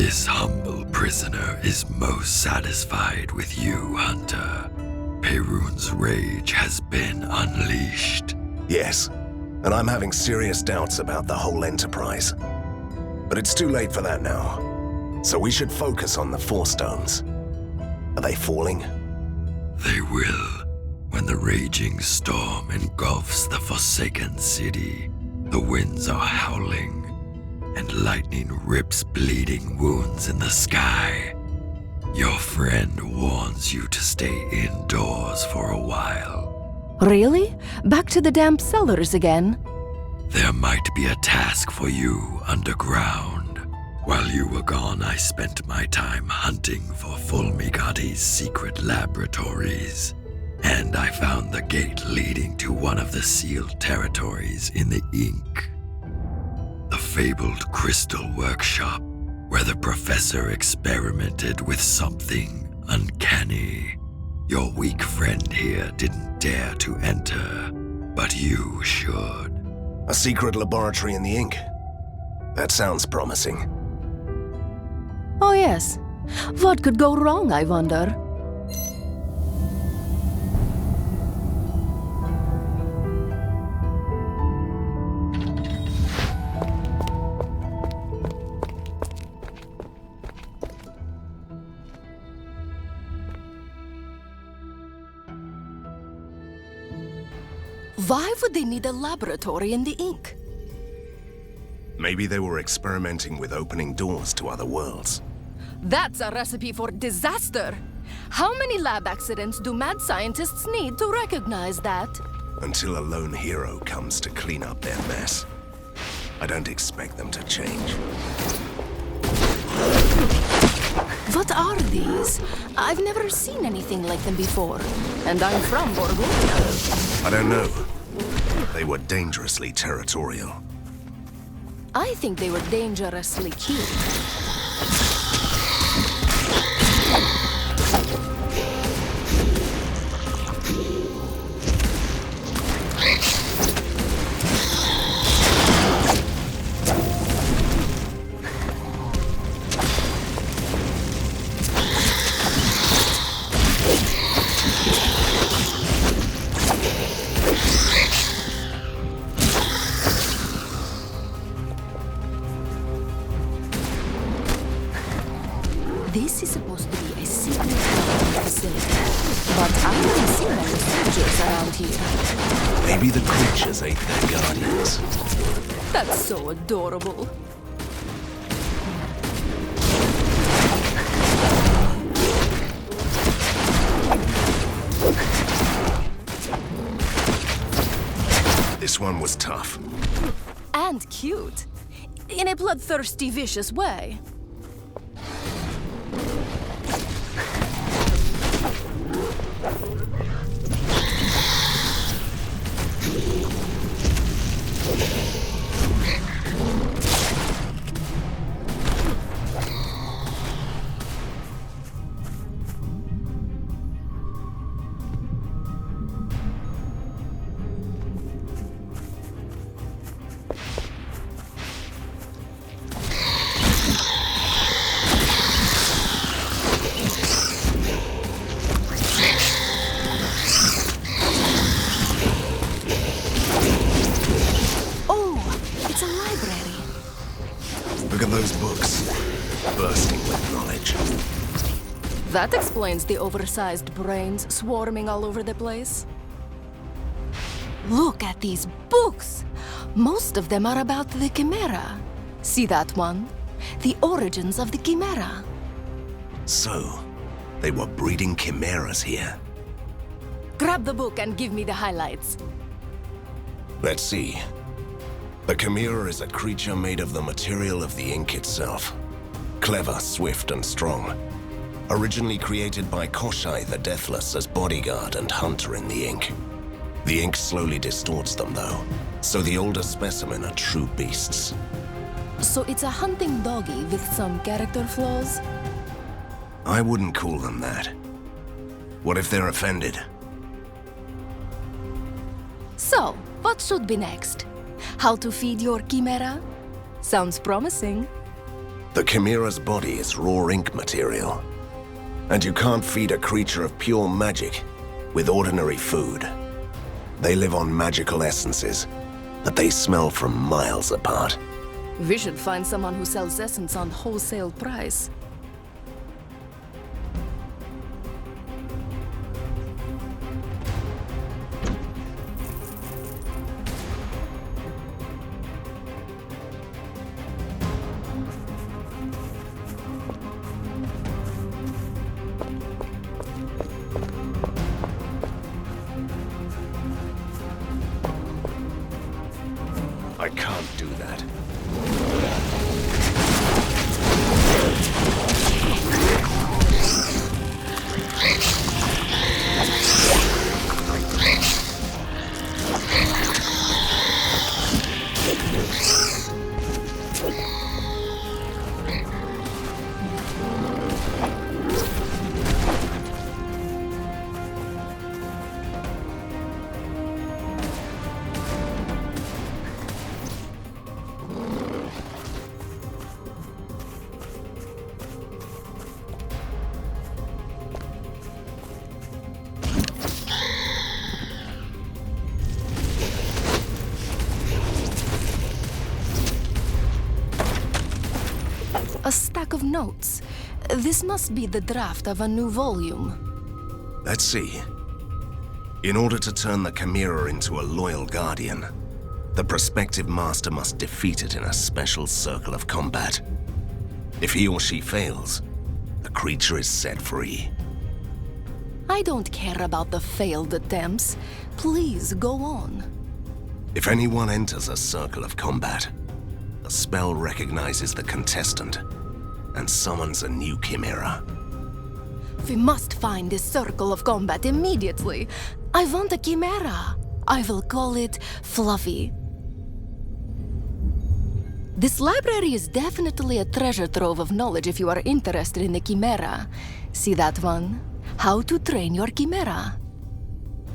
This humble prisoner is most satisfied with you, Hunter. Perun's rage has been unleashed. Yes, and I'm having serious doubts about the whole enterprise. But it's too late for that now. So we should focus on the Force Stones. Are they falling? They will, when the raging storm engulfs the Forsaken City. The winds are howling, and lightning rips bleeding wounds in the sky. Your friend warns you to stay indoors for a while. Really? Back to the damp cellars again? There might be a task for you underground. While you were gone, I spent my time hunting for Fulmigati's secret laboratories. And I found the gate leading to one of the sealed territories in the Ink. The fabled crystal workshop, where the professor experimented with something uncanny. Your weak friend here didn't dare to enter, but you should. A secret laboratory in the Ink? That sounds promising. Oh yes. What could go wrong, I wonder? Why would they need a laboratory in the Ink? Maybe they were experimenting with opening doors to other worlds. That's a recipe for disaster! How many lab accidents do mad scientists need to recognize that? Until a lone hero comes to clean up their mess. I don't expect them to change. What are these? I've never seen anything like them before. And I'm from Borgonia. I don't know. They were dangerously territorial. I think they were dangerously cute. This is supposed to be a secret facility, but I haven't seen any soldiers around here. Maybe the creatures ate their guardians. That's so adorable. This one was tough. And cute. In a bloodthirsty, vicious way. Look at those books, bursting with knowledge. That explains the oversized brains swarming all over the place. Look at these books! Most of them are about the Chimera. See that one? The origins of the Chimera. So, they were breeding chimeras here. Grab the book and give me the highlights. Let's see. The Chimera is a creature made of the material of the Ink itself. Clever, swift, and strong. Originally created by Koshai the Deathless as bodyguard and hunter in the Ink. The Ink slowly distorts them, though, so the older specimen are true beasts. So it's a hunting doggy with some character flaws? I wouldn't call them that. What if they're offended? So, what should be next? How to feed your Chimera? Sounds promising. The Chimera's body is raw ink material. And you can't feed a creature of pure magic with ordinary food. They live on magical essences that they smell from miles apart. We should find someone who sells essence on wholesale price. I can't do that. A stack of notes. This must be the draft of a new volume. Let's see. In order to turn the Chimera into a loyal guardian, the prospective master must defeat it in a special circle of combat. If he or she fails, the creature is set free. I don't care about the failed attempts. Please go on. If anyone enters a circle of combat, the spell recognizes the contestant and summons a new Chimera. We must find this circle of combat immediately. I want a Chimera. I will call it Fluffy. This library is definitely a treasure trove of knowledge if you are interested in the Chimera. See that one? How to train your Chimera.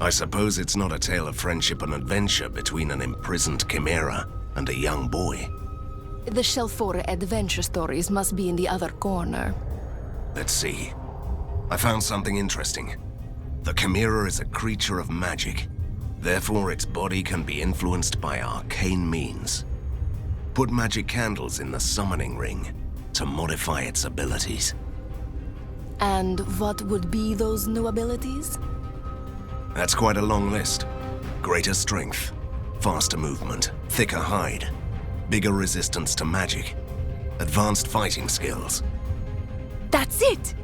I suppose it's not a tale of friendship and adventure between an imprisoned Chimera and a young boy. The shelf for adventure stories must be in the other corner. Let's see. I found something interesting. The Chimera is a creature of magic. Therefore, its body can be influenced by arcane means. Put magic candles in the summoning ring to modify its abilities. And what would be those new abilities? That's quite a long list. Greater strength, faster movement, thicker hide, bigger resistance to magic, advanced fighting skills. That's it!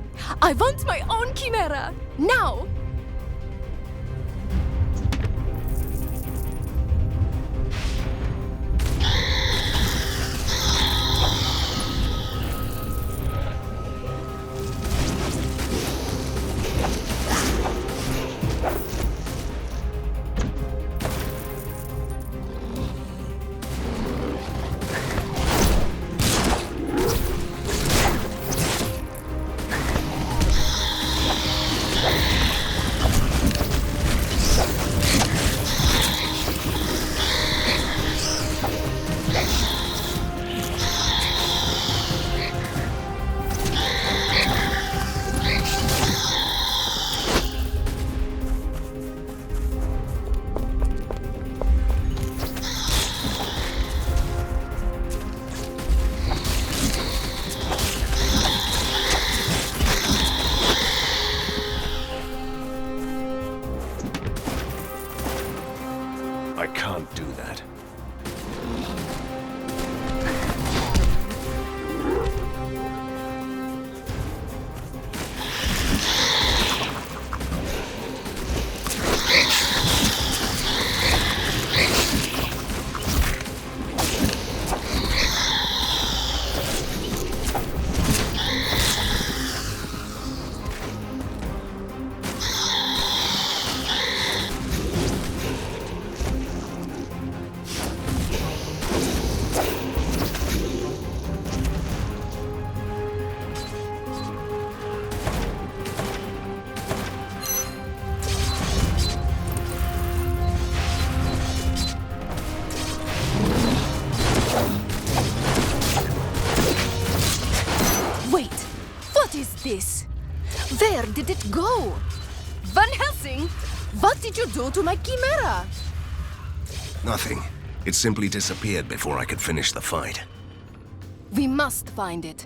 I want my own Chimera! Now! I can't do that. What did you do to my chimera? Nothing. It simply disappeared before I could finish the fight. We must find it.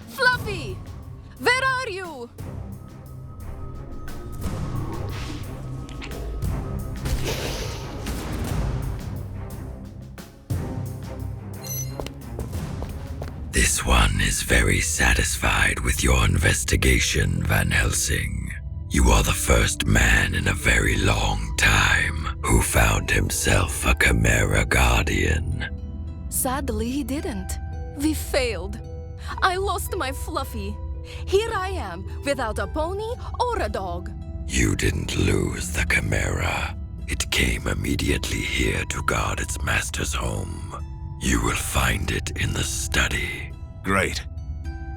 Fluffy! Where are you? This one is very satisfied with your investigation, Van Helsing. You are the first man in a very long time who found himself a Chimera Guardian. Sadly, he didn't. We failed. I lost my Fluffy. Here I am, without a pony or a dog. You didn't lose the Chimera. It came immediately here to guard its master's home. You will find it in the study. Great.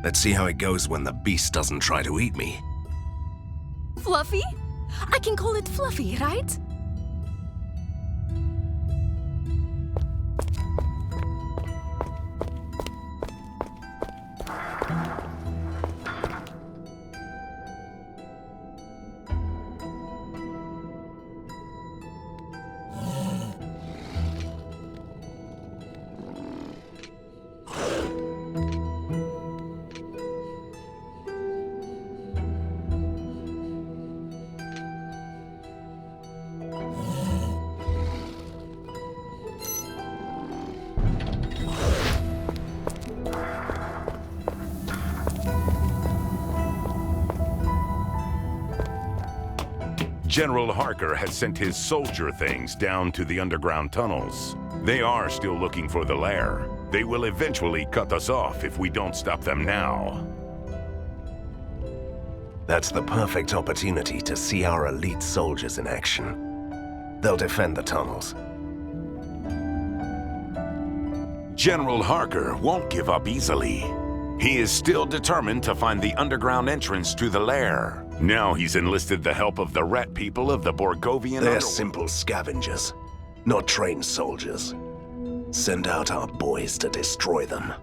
Let's see how it goes when the beast doesn't try to eat me. Fluffy? I can call it Fluffy, right? General Harker has sent his soldier things down to the underground tunnels. They are still looking for the lair. They will eventually cut us off if we don't stop them now. That's the perfect opportunity to see our elite soldiers in action. They'll defend the tunnels. General Harker won't give up easily. He is still determined to find the underground entrance to the lair. Now he's enlisted the help of the rat people of the Borgovian They're simple scavengers, not trained soldiers. Send out our boys to destroy them.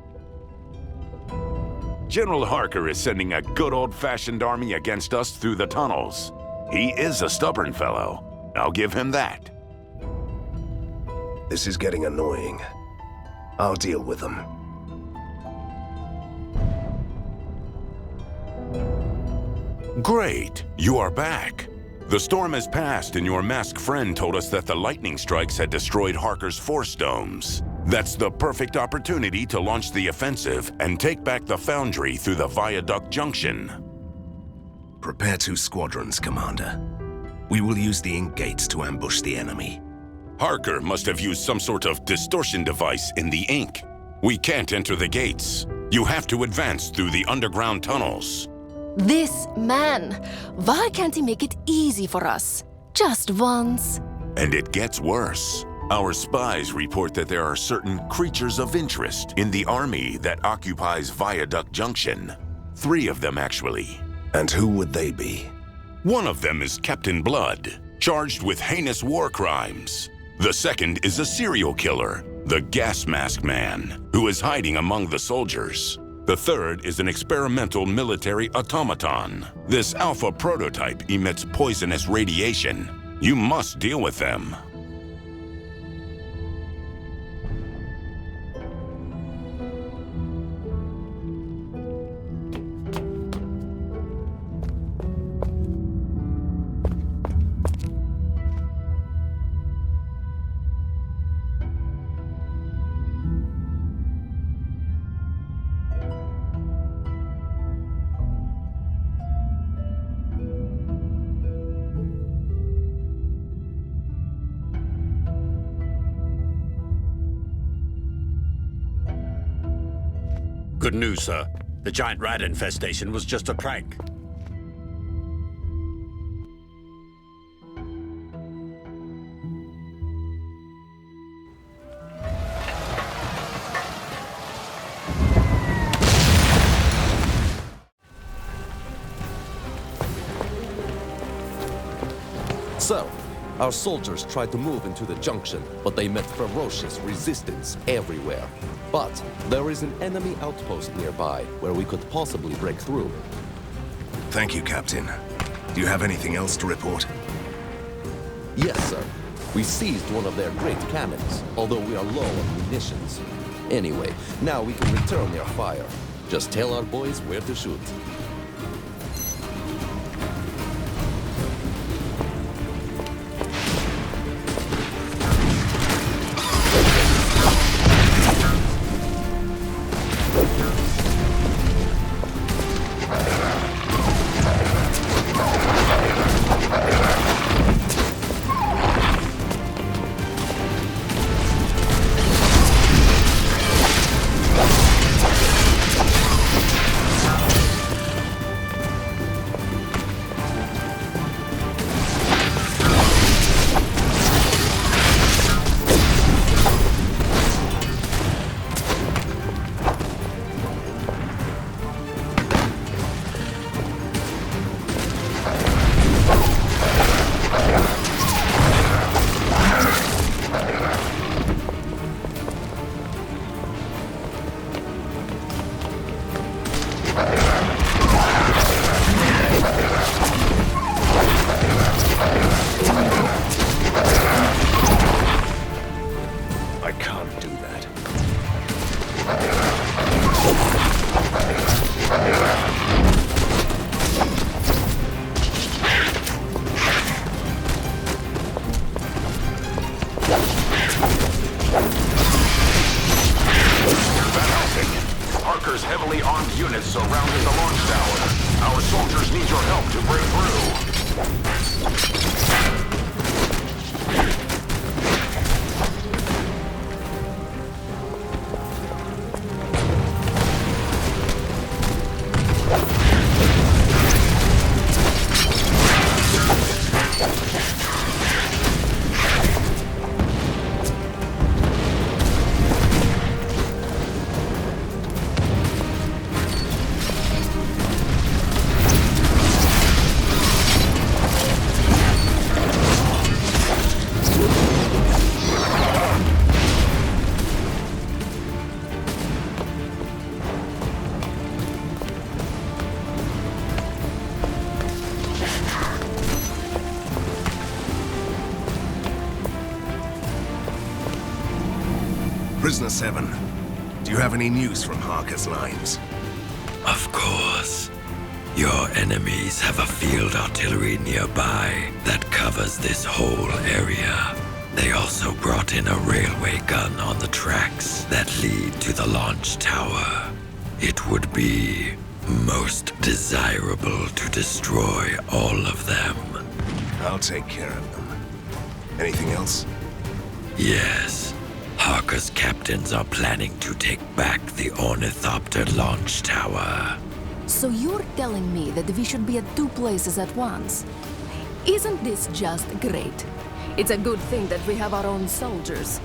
General Harker is sending a good old-fashioned army against us through the tunnels. He is a stubborn fellow. I'll give him that. This is getting annoying. I'll deal with them. Great, you are back. The storm has passed and your masked friend told us that the lightning strikes had destroyed Harker's force domes. That's the perfect opportunity to launch the offensive and take back the foundry through the Viaduct Junction. Prepare 2 squadrons, Commander. We will use the ink gates to ambush the enemy. Harker must have used some sort of distortion device in the ink. We can't enter the gates. You have to advance through the underground tunnels. This man, why can't he make it easy for us? Just once. And it gets worse. Our spies report that there are certain creatures of interest in the army that occupies Viaduct Junction. 3 of them, actually. And who would they be? One of them is Captain Blood, charged with heinous war crimes. The second is a serial killer, the Gas Mask Man, who is hiding among the soldiers. The third is an experimental military automaton. This alpha prototype emits poisonous radiation. You must deal with them. Good news, sir. The giant rat infestation was just a prank. So, our soldiers tried to move into the junction, but they met ferocious resistance everywhere. But there is an enemy outpost nearby where we could possibly break through. Thank you, Captain. Do you have anything else to report? Yes, sir. We seized one of their great cannons, although we are low on munitions. Anyway, now we can return their fire. Just tell our boys where to shoot. Heavily armed units surrounding the launch tower. Our soldiers need your help to break through. Prisoner 7, do you have any news from Harker's lines? Of course. Your enemies have a field artillery nearby that covers this whole area. They also brought in a railway gun on the tracks that lead to the launch tower. It would be most desirable to destroy all of them. I'll take care of them. Anything else? Yes. Harker's captains are planning to take back the Ornithopter launch tower. So you're telling me that we should be at two places at once? Isn't this just great? It's a good thing that we have our own soldiers.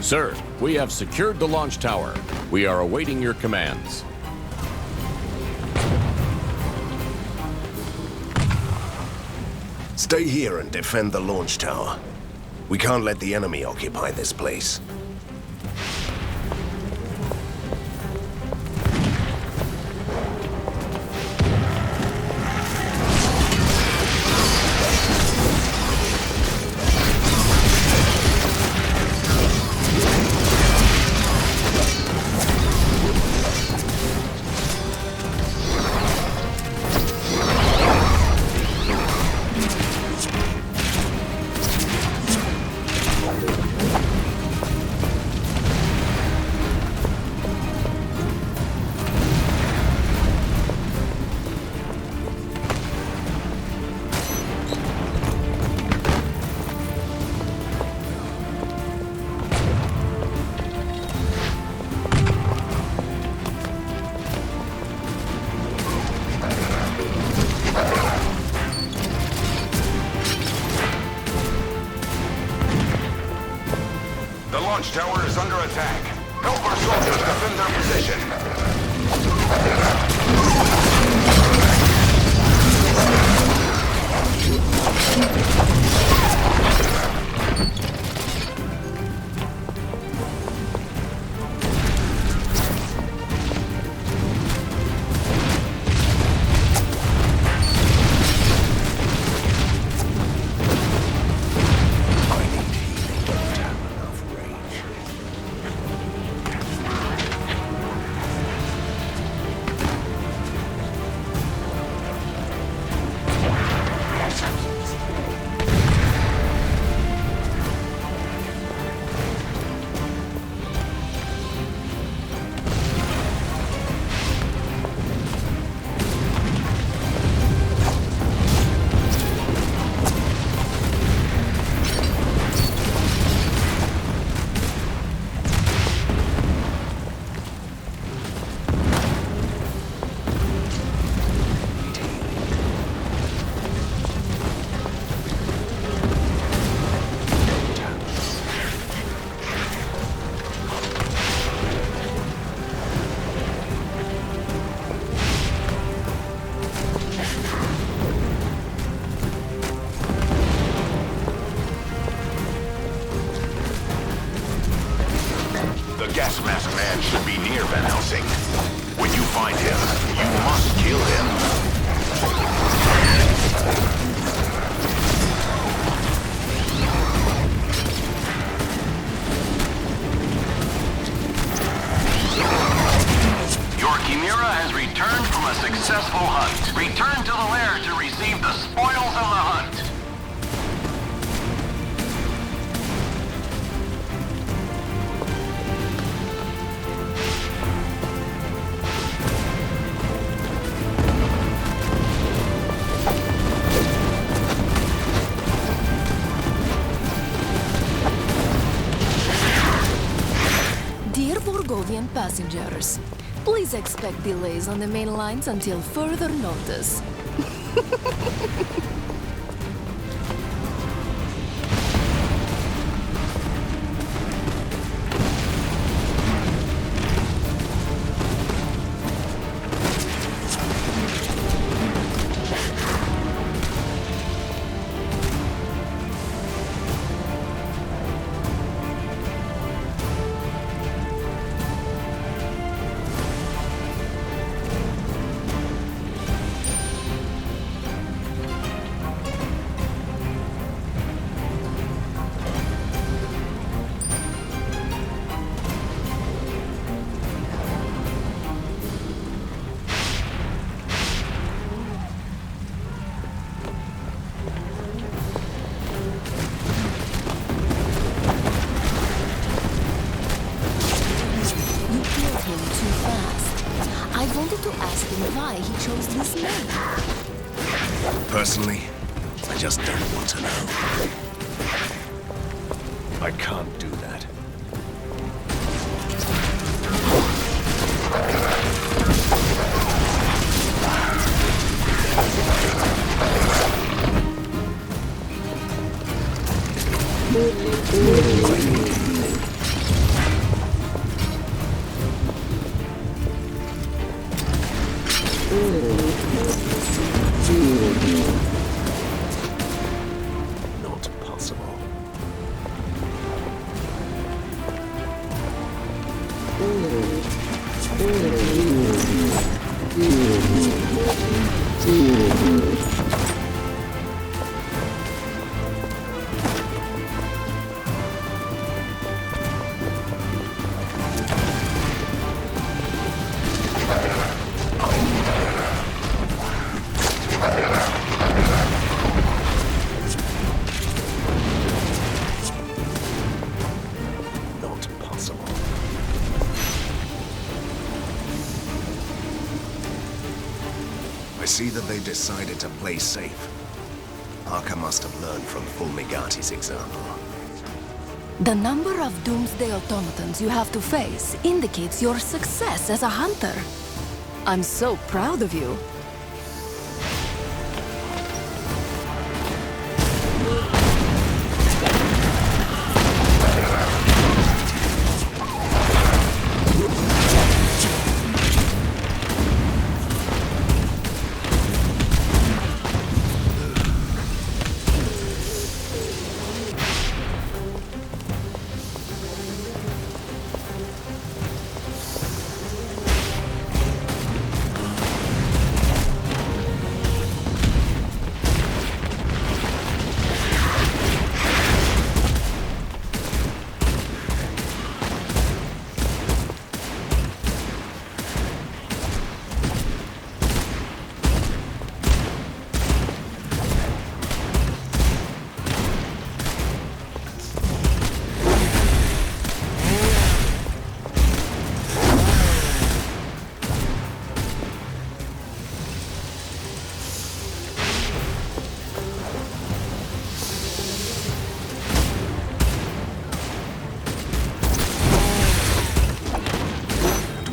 Sir, we have secured the launch tower. We are awaiting your commands. Stay here and defend the launch tower. We can't let the enemy occupy this place. The launch tower is under attack. Help our soldiers defend their position. passengers. Please expect delays on the main lines until further notice. I wanted to ask him why he chose this name. Personally, I just don't want to know. I can't do that. Not possible. Not possible. I see that they decided to play safe. Parker must have learned from Fulmigati's example. The number of doomsday automatons you have to face indicates your success as a hunter. I'm so proud of you.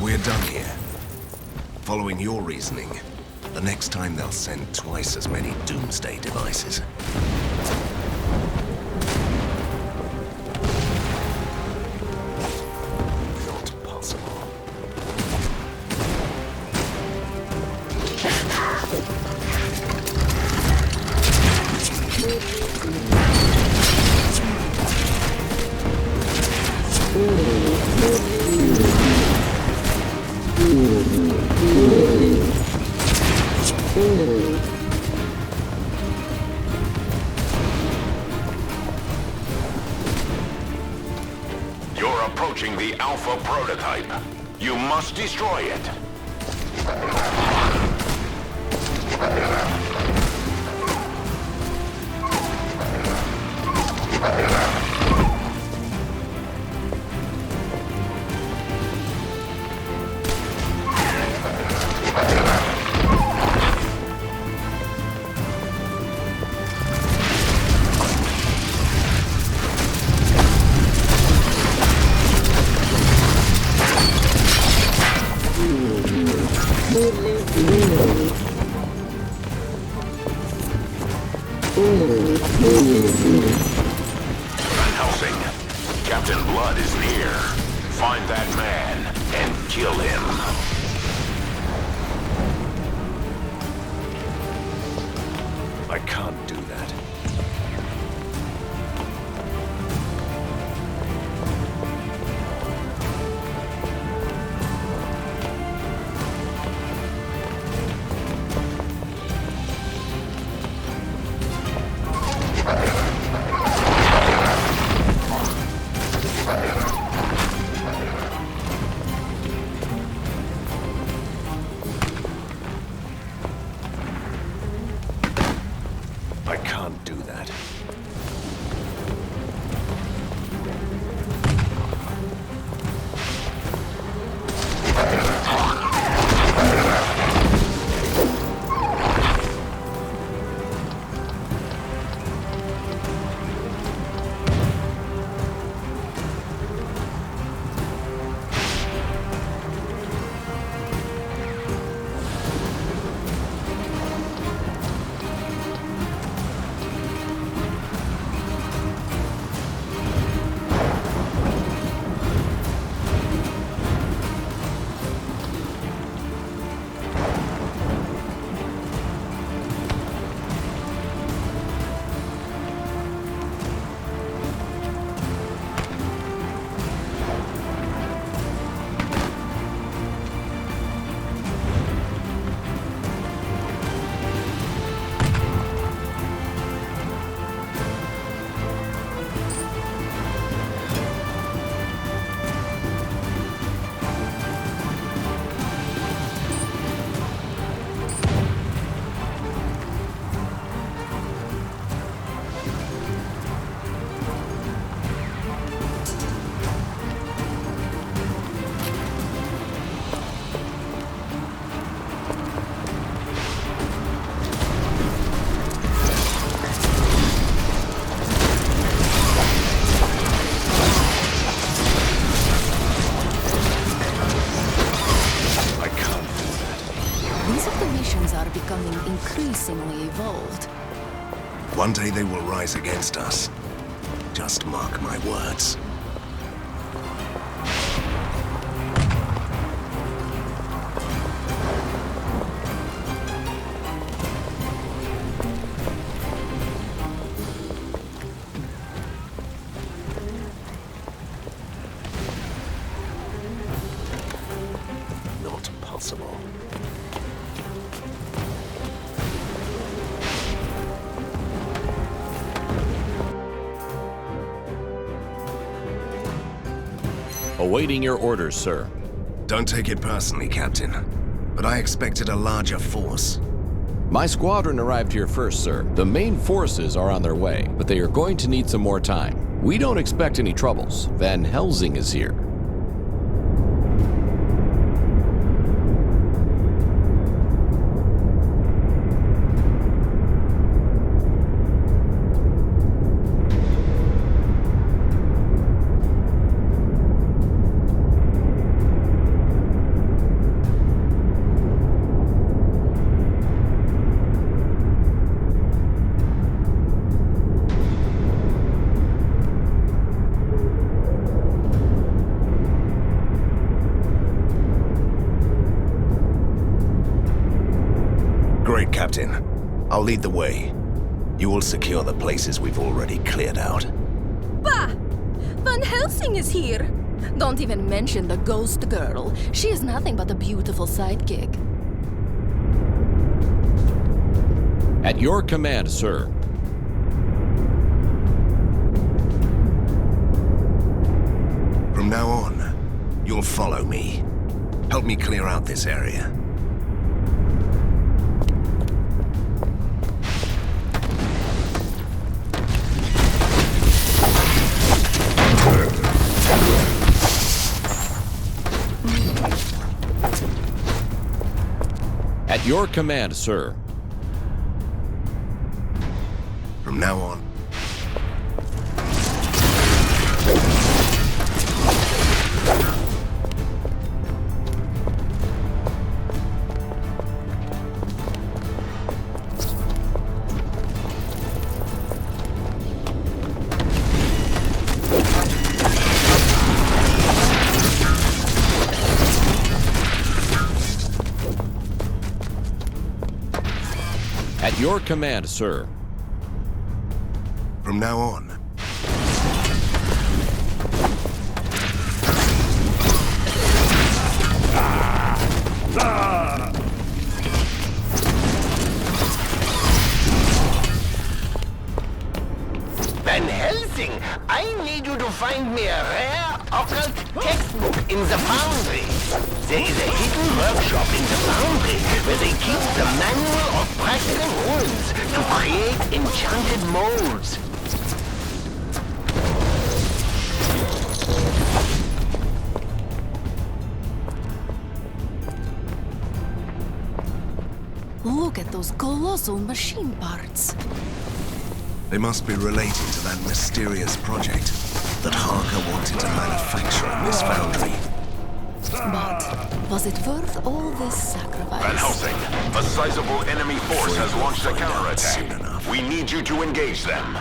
We're done here. Following your reasoning, the next time they'll send twice as many doomsday devices. Not possible. You're approaching the Alpha prototype. You must destroy it. Captain Blood is near. Find that man and kill him. I can't do that. I can't do that. Becoming increasingly evolved. One day they will rise against us. Just mark my words. Not possible. Awaiting your orders, sir. Don't take it personally, Captain. But I expected a larger force. My squadron arrived here first, sir. The main forces are on their way, but they are going to need some more time. We don't expect any troubles. Van Helsing is here. Great, Captain. I'll lead the way. You will secure the places we've already cleared out. Bah! Van Helsing is here! Don't even mention the ghost girl. She is nothing but a beautiful sidekick. At your command, sir. From now on, you'll follow me. Help me clear out this area. At your command, sir. From now on, At your command, sir. From now on, Van Helsing, I need you to find me a rare occult textbook in the foundry. There is a hidden workshop in the foundry where they keep the manual of practical runes to create enchanted molds. Look at those colossal machine parts. they must be related to that mysterious project that Harker wanted to manufacture in this foundry. But was it worth all this sacrifice? Van Helsing, a sizable enemy force has launched a Find out counterattack. soon enough. We need you to engage them.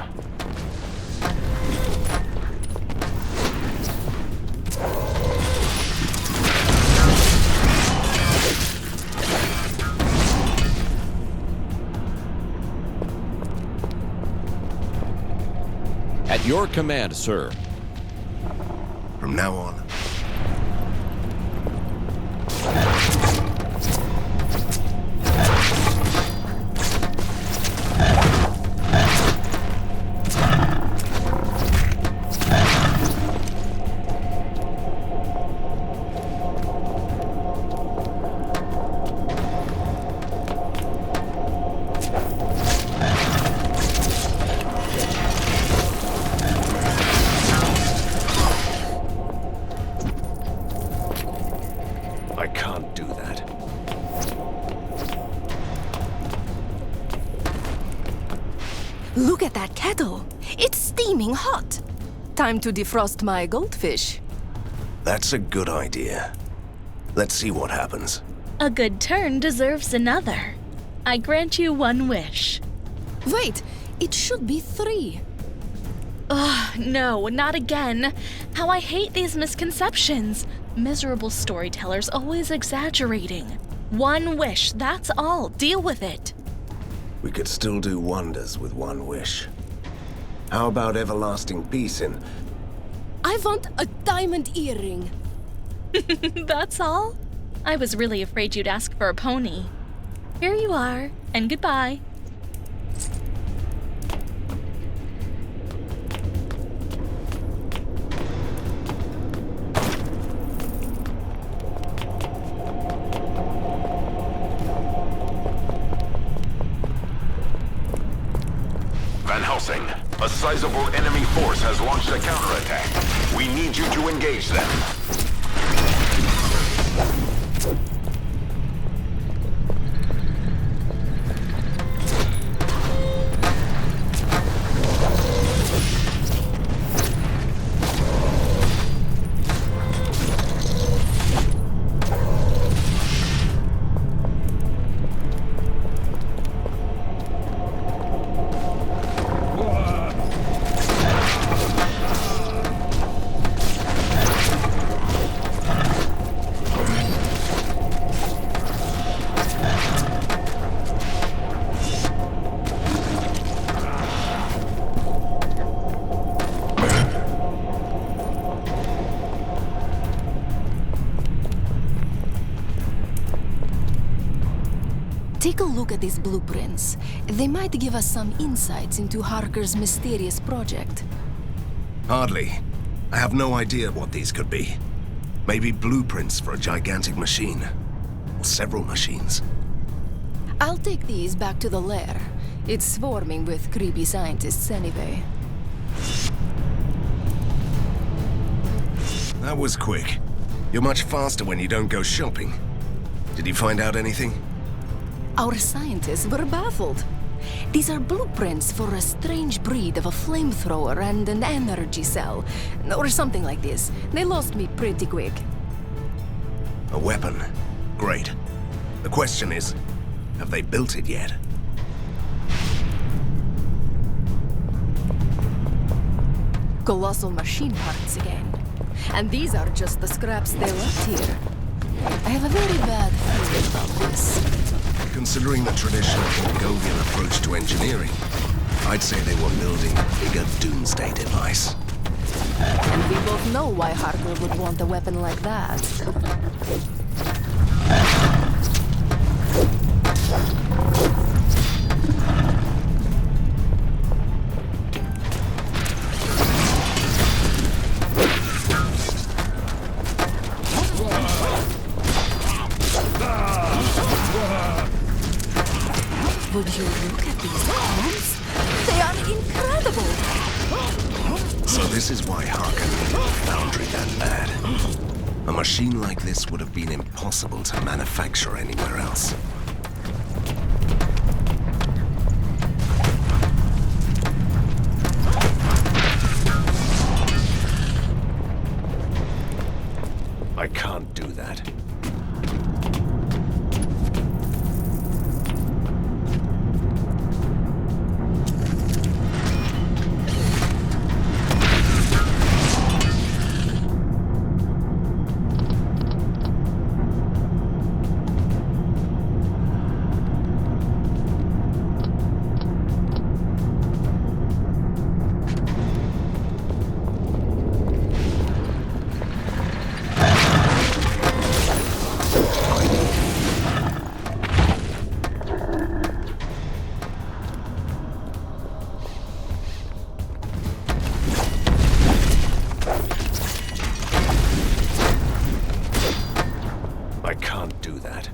At your command, sir. From now on, I can't do that. Look at that kettle. It's steaming hot. Time to defrost my goldfish. That's a good idea. Let's see what happens. A good turn deserves another. I grant you one wish. Wait, it should be 3. Ugh, no, not again. How I hate these misconceptions. Miserable storytellers always exaggerating. One wish, that's all. Deal with it. We could still do wonders with one wish. How about everlasting peace in... I want a diamond earring. That's all? I was really afraid you'd ask for a pony. Here you are, and goodbye. Van Helsing, a sizable enemy force has launched a counterattack. We need you to engage them. Take a look at these blueprints. They might give us some insights into Harker's mysterious project. Hardly. I have no idea what these could be. Maybe blueprints for a gigantic machine. Or several machines. I'll take these back to the lair. It's swarming with creepy scientists anyway. That was quick. You're much faster when you don't go shopping. Did you find out anything? Our scientists were baffled. These are blueprints for a strange breed of a flamethrower and an energy cell, or something like this. They lost me pretty quick. A weapon. Great. The question is, have they built it yet? Colossal machine parts again. And these are just the scraps they left here. I have a very bad feeling about this. Considering the traditional Mongovian approach to engineering, I'd say they were building a bigger doomsday device. And we both know why Harker would want a weapon like that. Would you look at these arms? They are incredible! So this is why Harker needed the foundry that bad. A machine like this would have been impossible to manufacture anywhere else. I can't do that. I can't do that.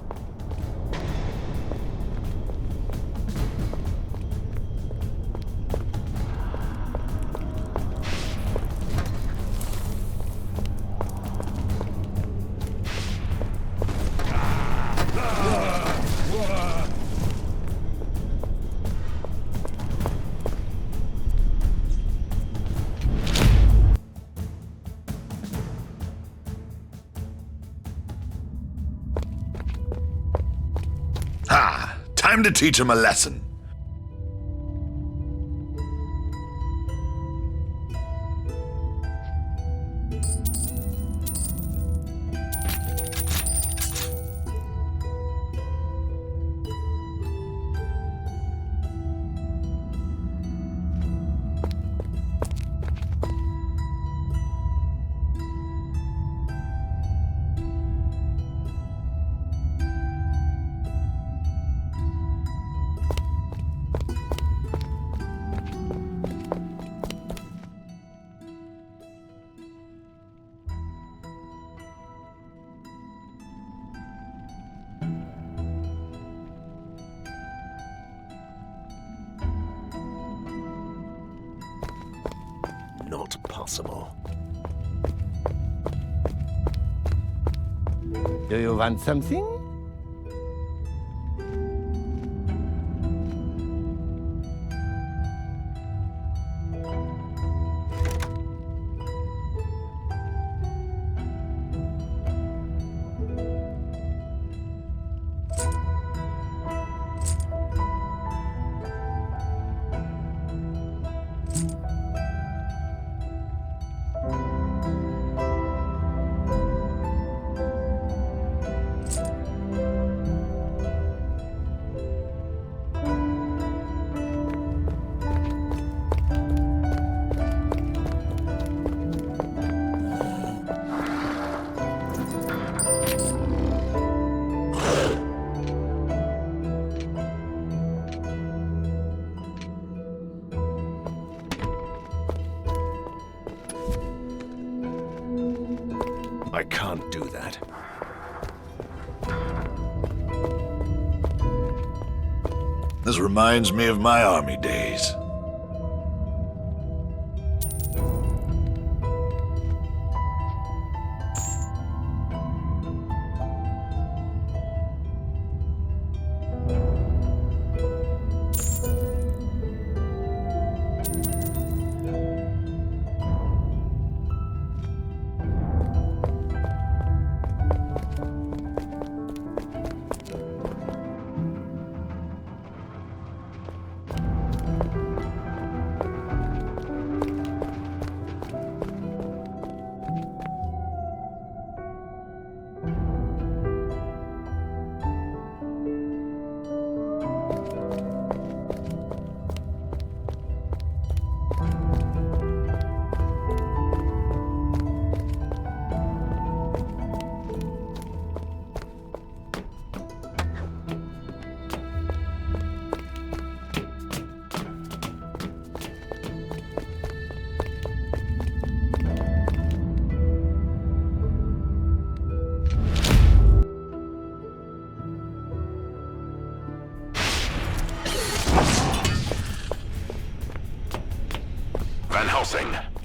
Ha! Time to teach him a lesson. Not possible. Do you want something? I can't do that. This reminds me of my army days.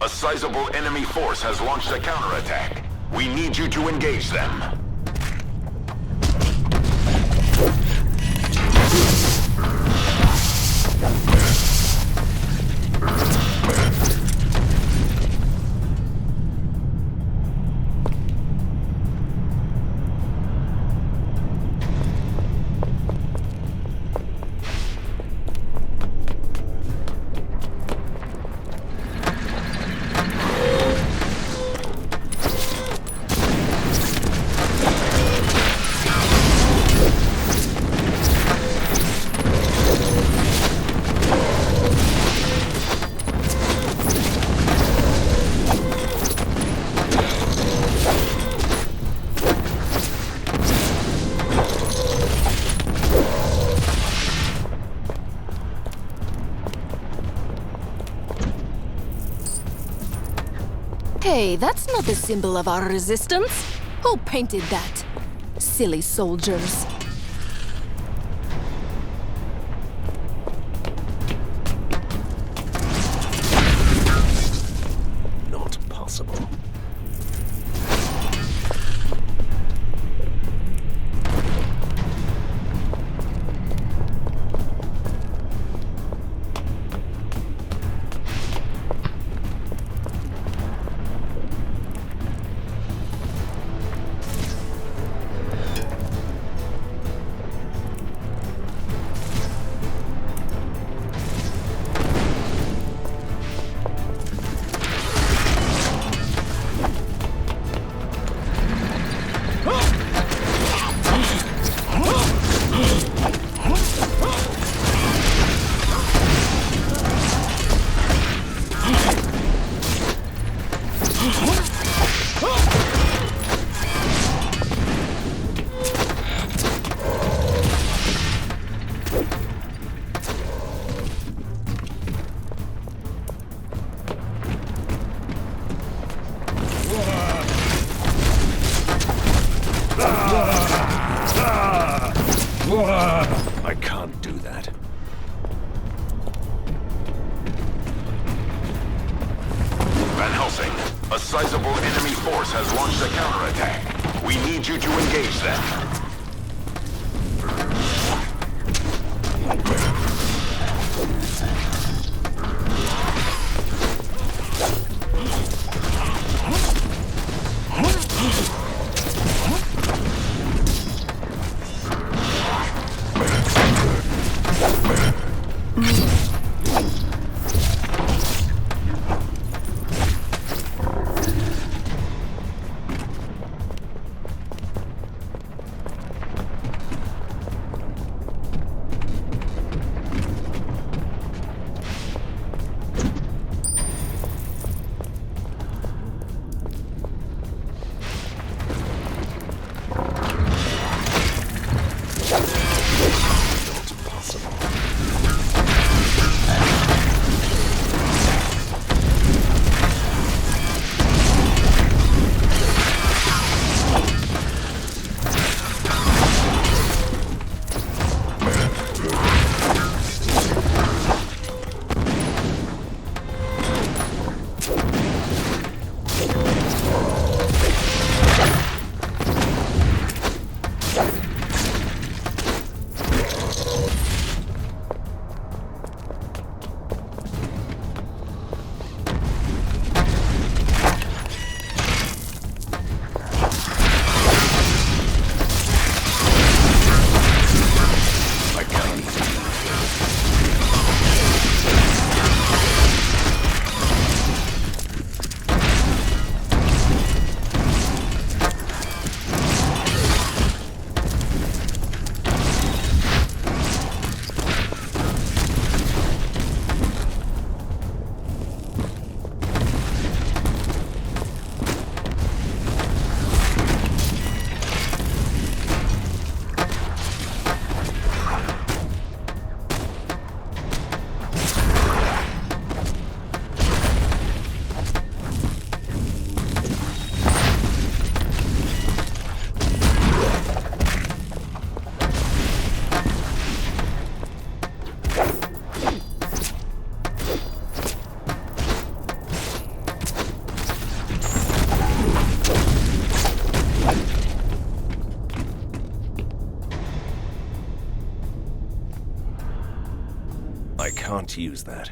A sizable enemy force has launched a counterattack. We need you to engage them. Hey, that's not the symbol of our resistance. Who painted that? Silly soldiers. Not possible. I can't do that. Van Helsing, a sizable enemy force has launched a counterattack. We need you to engage them. to use that.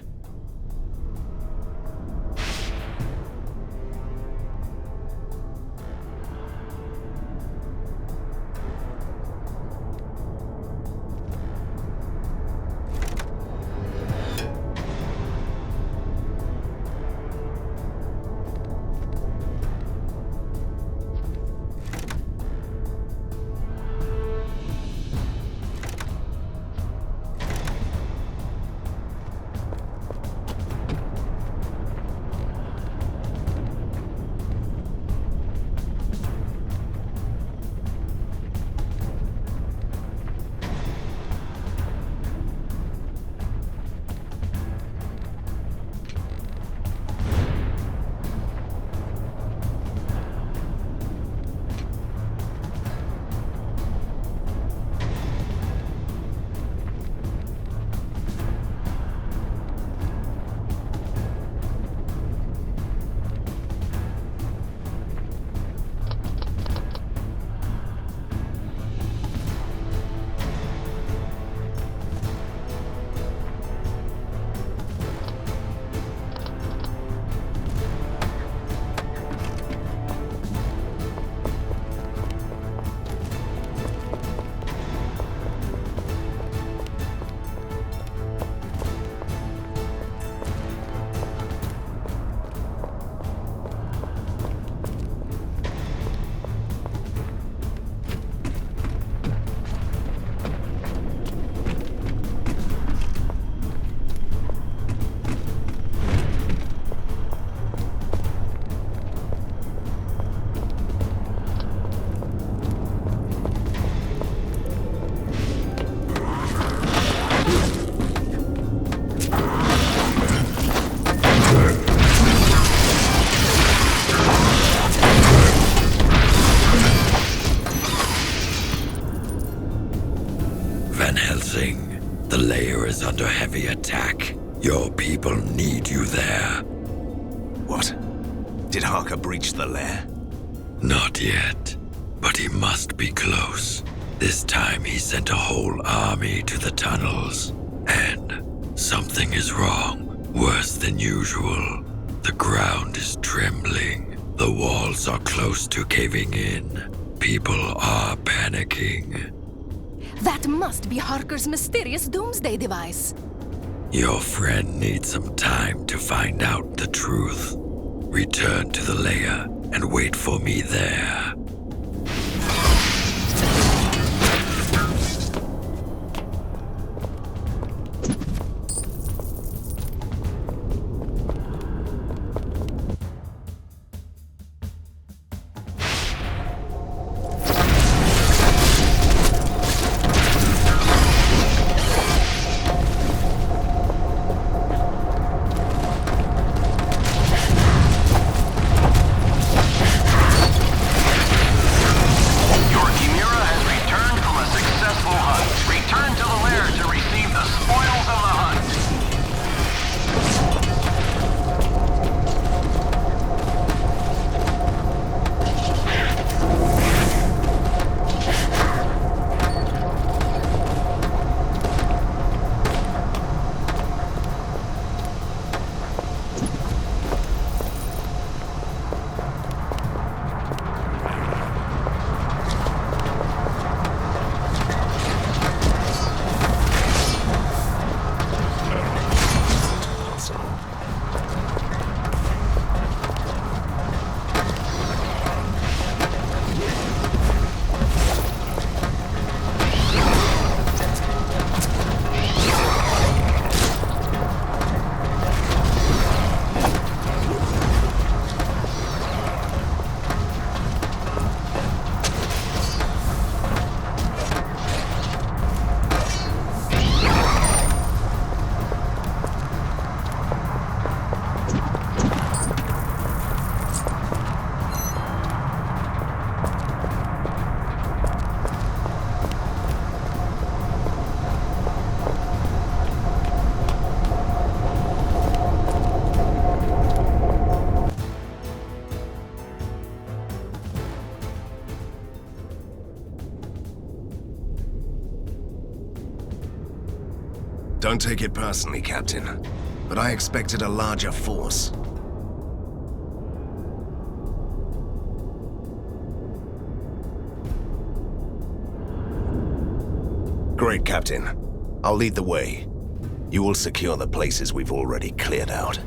Van Helsing, the lair is under heavy attack. Your people need you there. What? Did Harker breach the lair? Not yet, but he must be close. This time he sent a whole army to the tunnels. And something is wrong, worse than usual. The ground is trembling. The walls are close to caving in. People are panicking. That must be Harker's mysterious doomsday device. Your friend needs some time to find out the truth. Return to the lair and wait for me there. Don't take it personally, Captain, but I expected a larger force. Great, Captain. I'll lead the way. You will secure the places we've already cleared out.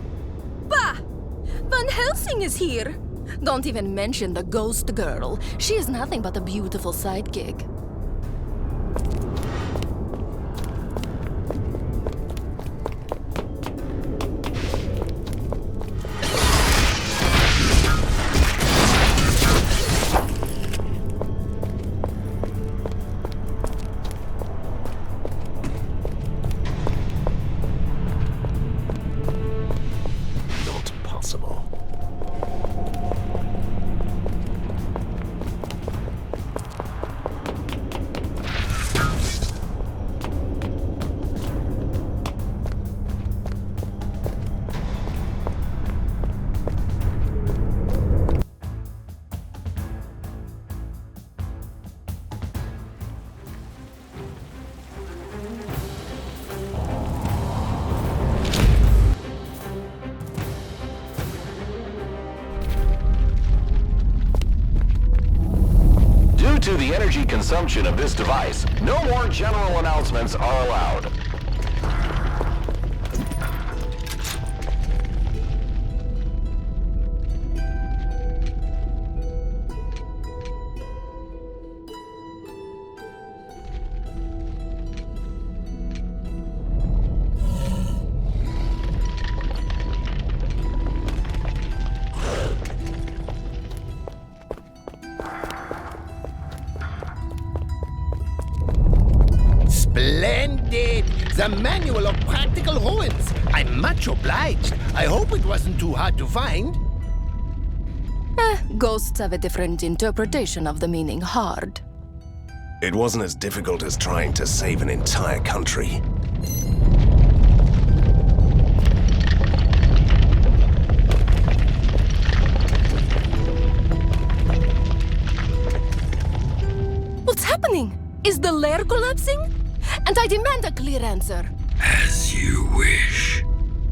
Bah! Van Helsing is here! Don't even mention the ghost girl. She is nothing but a beautiful sidekick. Not possible. Due to the energy consumption of this device, no more general announcements are allowed. Splendid! The Manual of Practical Ruins. I'm much obliged. I hope it wasn't too hard to find. Ghosts have a different interpretation of the meaning hard. It wasn't as difficult as trying to save an entire country. What's happening? Is the lair collapsing? And I demand a clear answer. As you wish.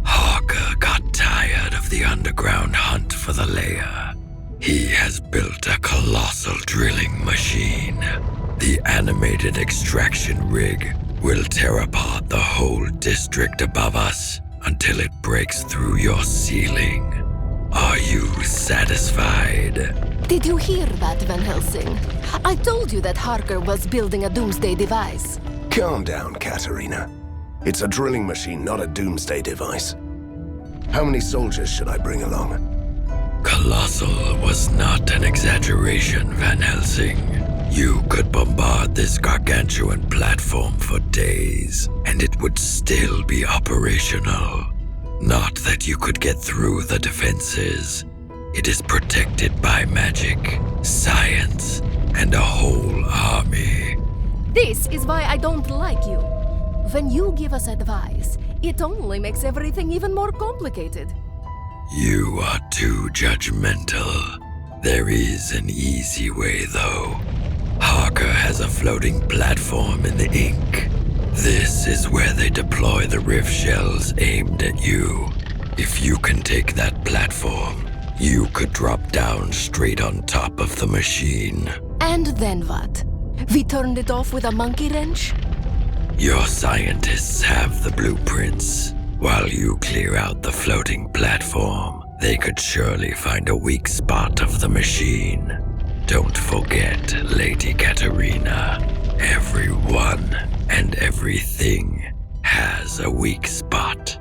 Harker got tired of the underground hunt for the lair. He has built a colossal drilling machine. The animated extraction rig will tear apart the whole district above us until it breaks through your ceiling. Are you satisfied? Did you hear that, Van Helsing? I told you that Harker was building a doomsday device. Calm down, Katerina. It's a drilling machine, not a doomsday device. How many soldiers should I bring along? Colossal was not an exaggeration, Van Helsing. You could bombard this gargantuan platform for days, and it would still be operational. Not that you could get through the defenses. It is protected by magic, science, and a whole army. This is why I don't like you. When you give us advice, it only makes everything even more complicated. You are too judgmental. There is an easy way, though. Harker has a floating platform in the ink. This is where they deploy the rift shells aimed at you. If you can take that platform, you could drop down straight on top of the machine. And then what? We turned it off with a monkey wrench? Your scientists have the blueprints. While you clear out the floating platform, they could surely find a weak spot of the machine. Don't forget, Lady Katerina, everyone and everything has a weak spot.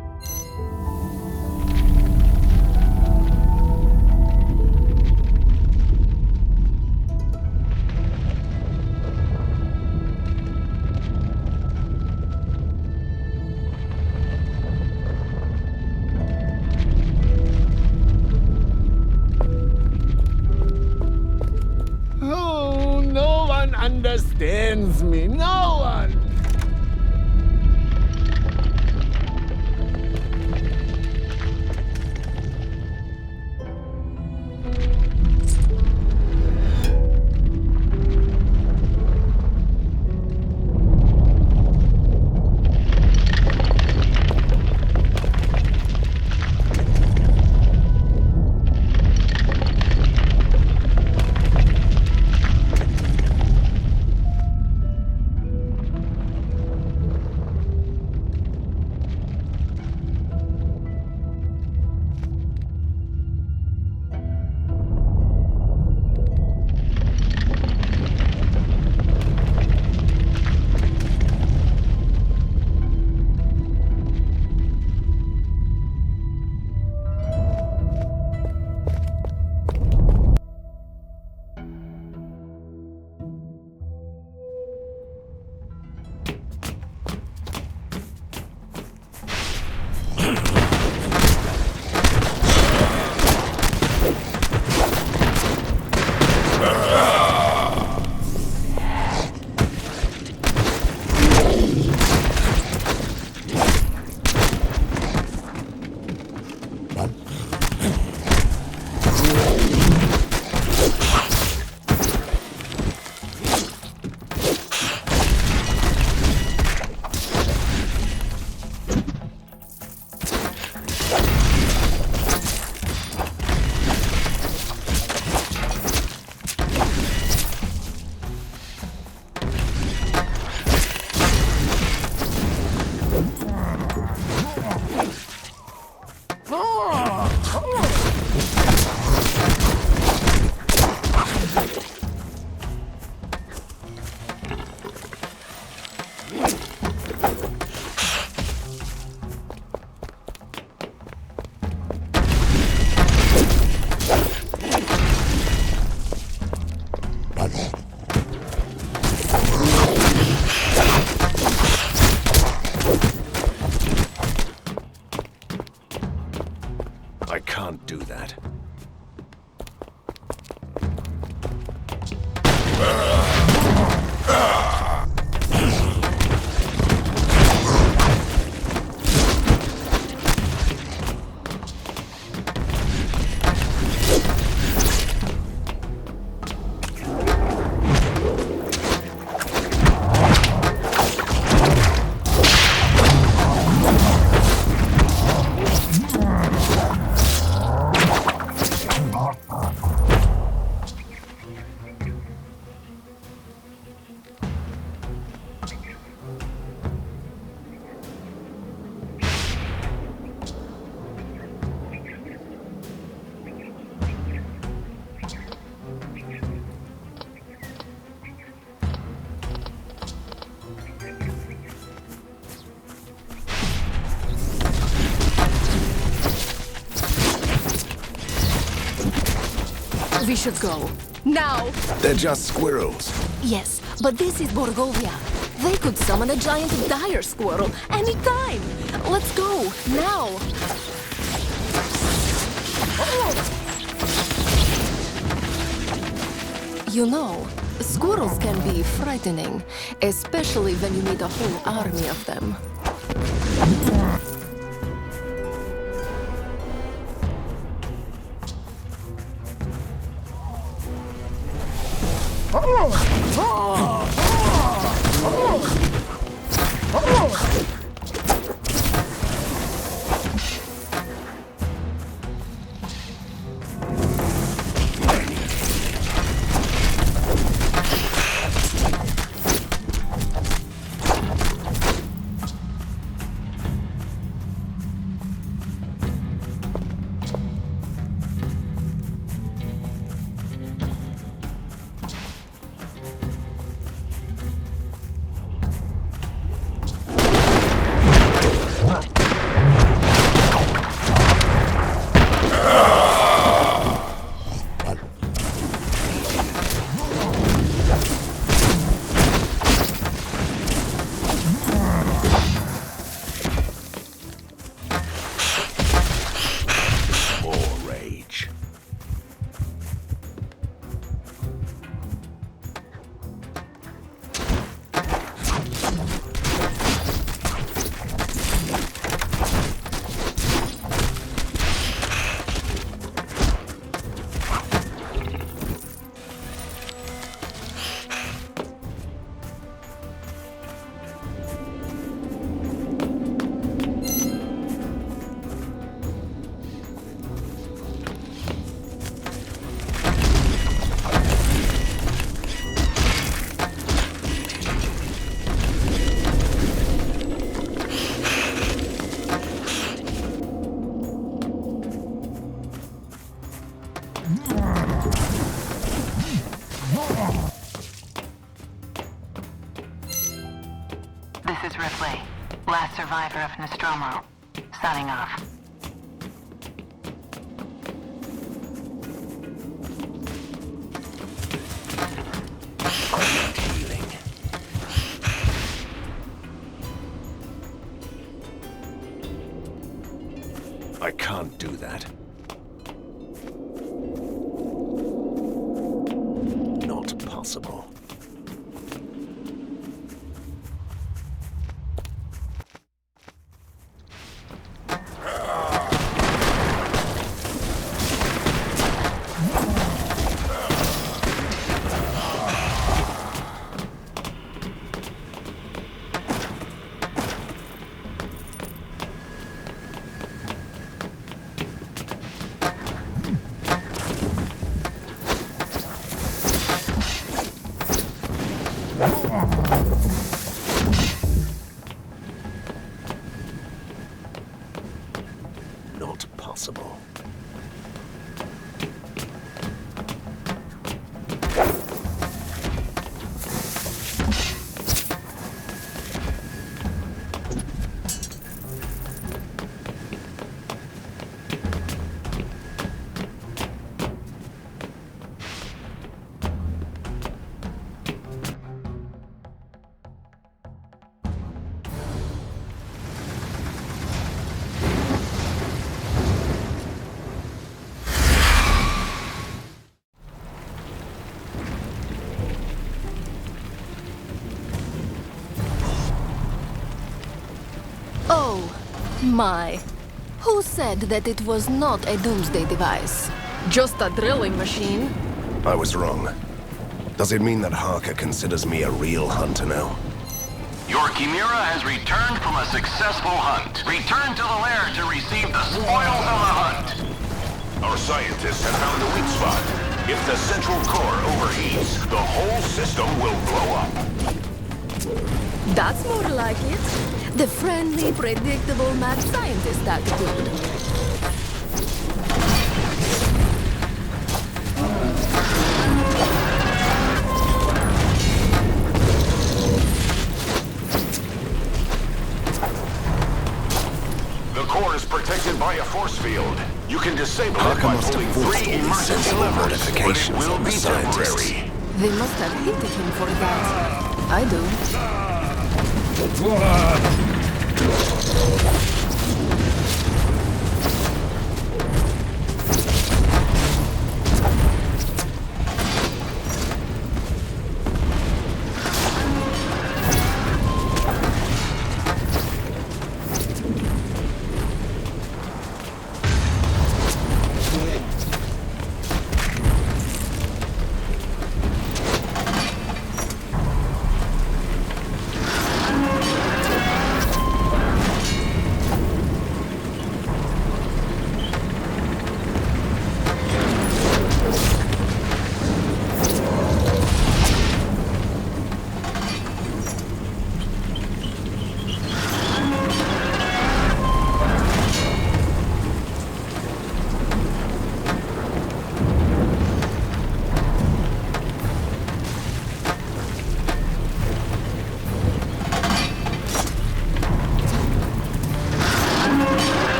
Understands me. No one. We should go. Now! They're just squirrels. Yes, but this is Borgovia. They could summon a giant dire squirrel anytime. Let's go, now! You know, squirrels can be frightening, especially when you meet a whole army of them. This is Ripley, last survivor of Nostromo. Signing off. I can't do that. Not possible. Not possible. Oh, my. Who said that it was not a doomsday device? Just a drilling machine? I was wrong. Does it mean that Harker considers me a real hunter now? Your Chimera has returned from a successful hunt. Return to the lair to receive the spoils of the hunt. Our scientists have found a weak spot. If the central core overheats, the whole system will blow up. That's more like it. The friendly, predictable mad scientist attitude. The core is protected by a force field. You can disable it Harker by must have pulling 3 forced all these emergency sensible levers, but it modifications will on the be scientists. temporary. They must have hated him for that. I do.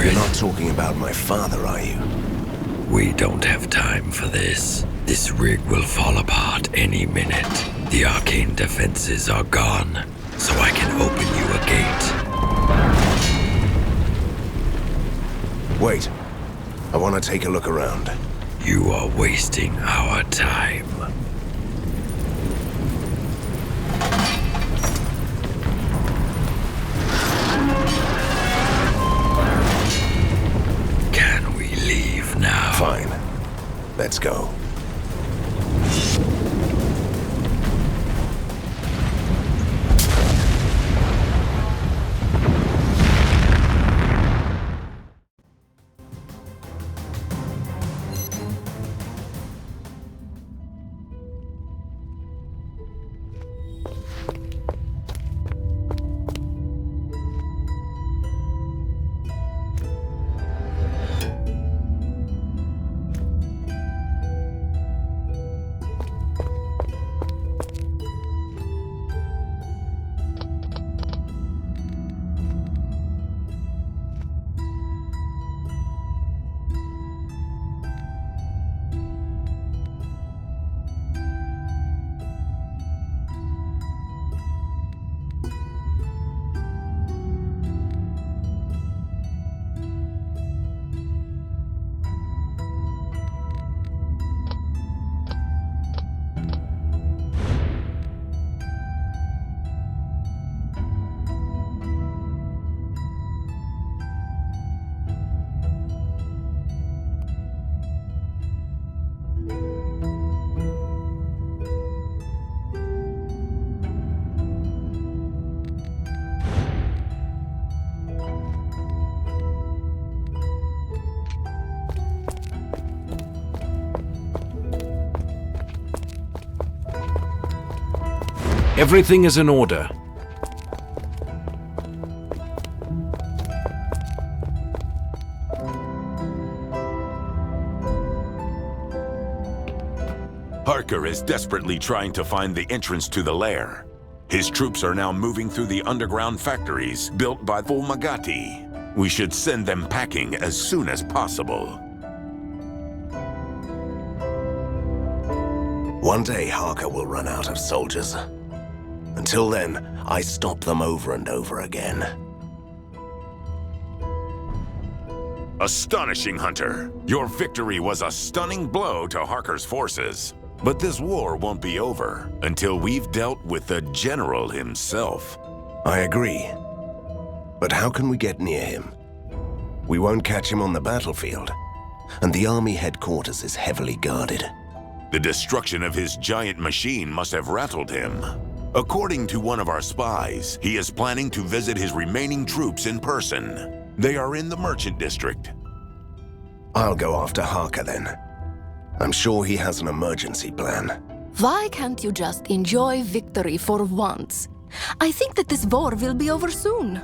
You're not talking about my father, are you? We don't have time for this. This rig will fall apart any minute. The arcane defenses are gone, so I can open you a gate. Wait. I want to take a look around. You are wasting our time. Can we leave now? Fine. Let's go. Everything is in order. Harker is desperately trying to find the entrance to the lair. His troops are now moving through the underground factories built by Fulmagati. We should send them packing as soon as possible. One day Harker will run out of soldiers. Until then, I stop them over and over again. Astonishing, Hunter. Your victory was a stunning blow to Harker's forces. But this war won't be over until we've dealt with the general himself. I agree. But how can we get near him? We won't catch him on the battlefield, and the army headquarters is heavily guarded. The destruction of his giant machine must have rattled him. According to one of our spies, he is planning to visit his remaining troops in person. They are in the Merchant District. I'll go after Harker then. I'm sure he has an emergency plan. Why can't you just enjoy victory for once? I think that this war will be over soon.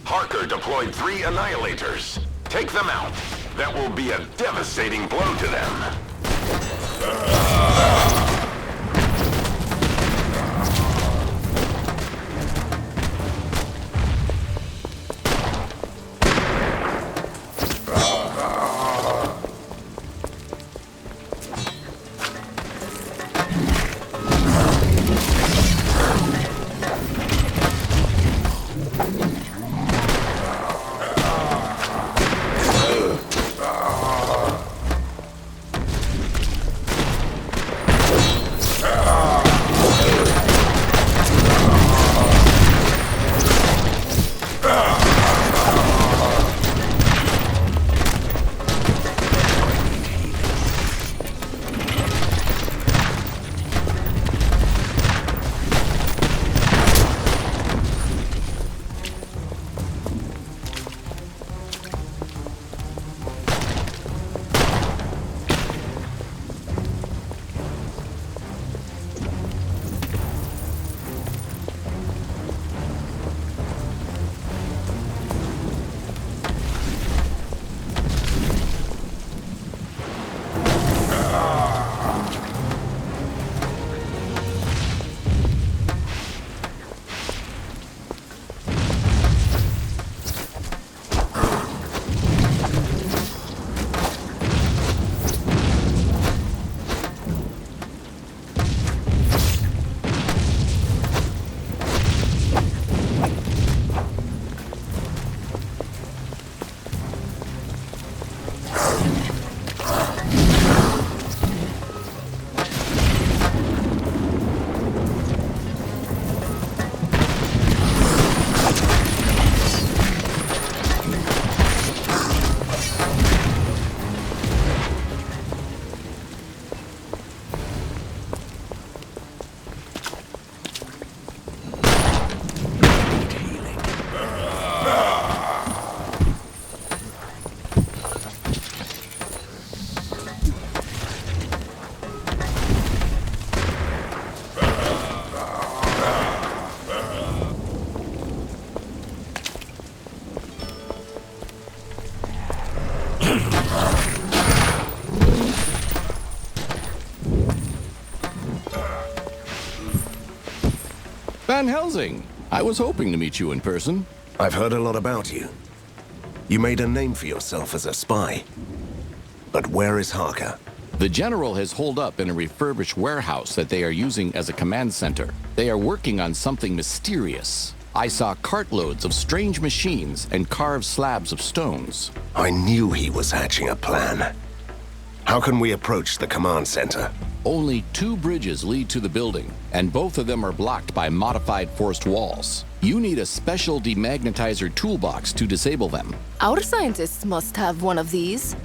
Harker deployed 3 Annihilators. Take them out. That will be a devastating blow to them. Van Helsing, I was hoping to meet you in person. I've heard a lot about you. You made a name for yourself as a spy. But where is Harker? The General has holed up in a refurbished warehouse that they are using as a command center. They are working on something mysterious. I saw cartloads of strange machines and carved slabs of stones. I knew he was hatching a plan. How can we approach the command center? Only 2 bridges lead to the building, and both of them are blocked by modified forced walls. You need a special demagnetizer toolbox to disable them. Our scientists must have one of these.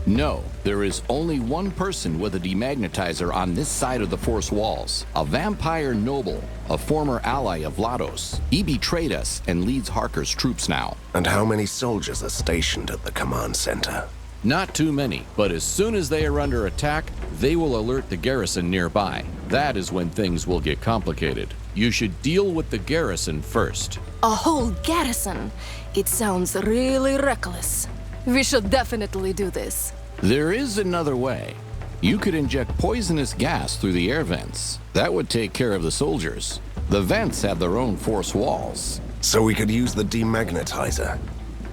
No, there is only one person with a demagnetizer on this side of the force walls. A vampire noble, a former ally of Lados. He betrayed us and leads Harker's troops now. And how many soldiers are stationed at the command center? Not too many, but as soon as they are under attack, they will alert the garrison nearby. That is when things will get complicated. You should deal with the garrison first. A whole garrison? It sounds really reckless. We should definitely do this. There is another way. You could inject poisonous gas through the air vents. That would take care of the soldiers. The vents have their own force walls. So we could use the demagnetizer?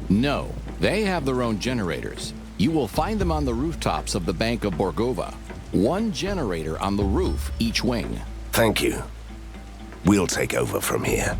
No, they have their own generators. You will find them on the rooftops of the Bank of Borgova. 1 generator on the roof each wing. Thank you. We'll take over from here.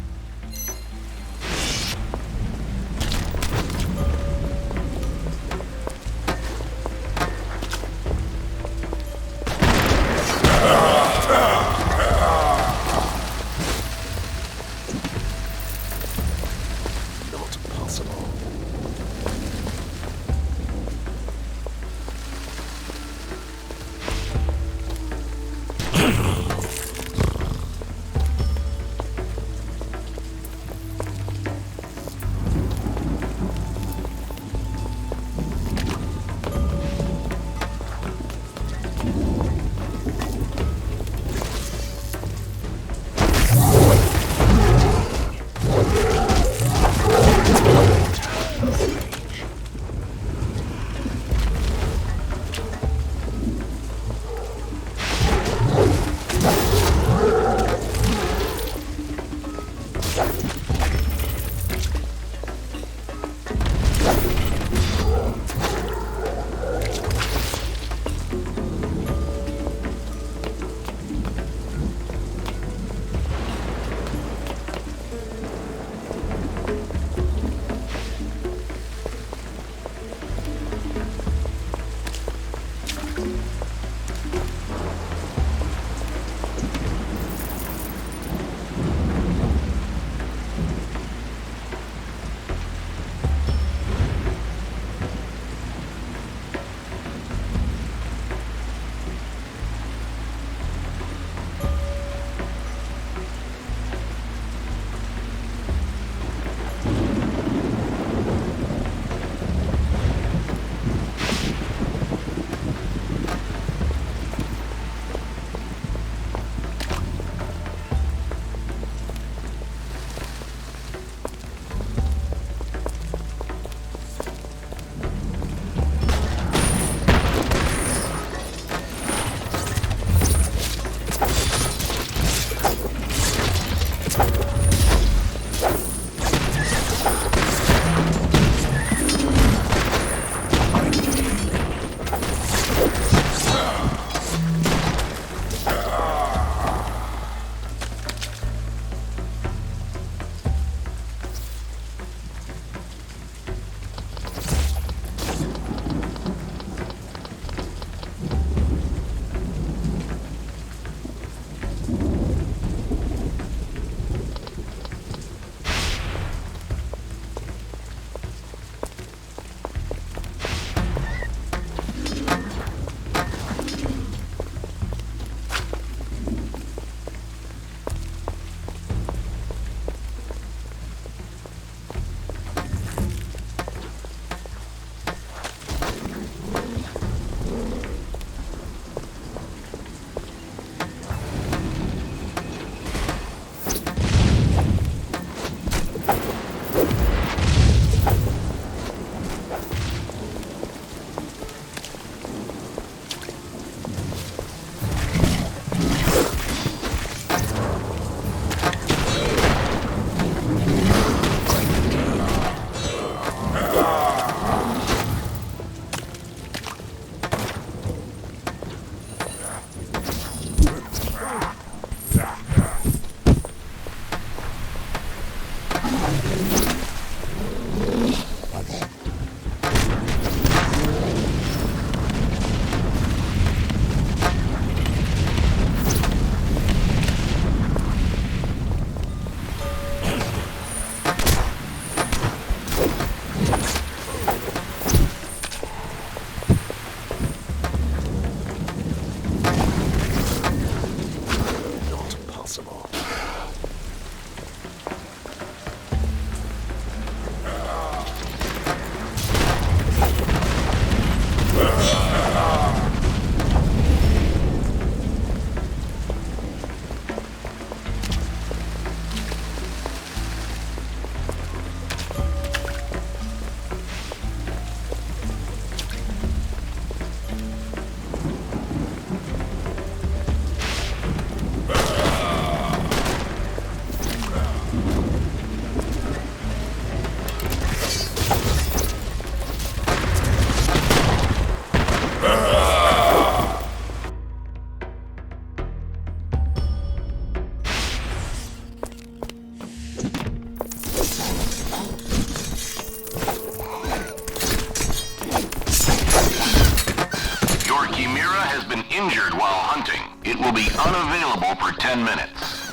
be unavailable for 10 minutes.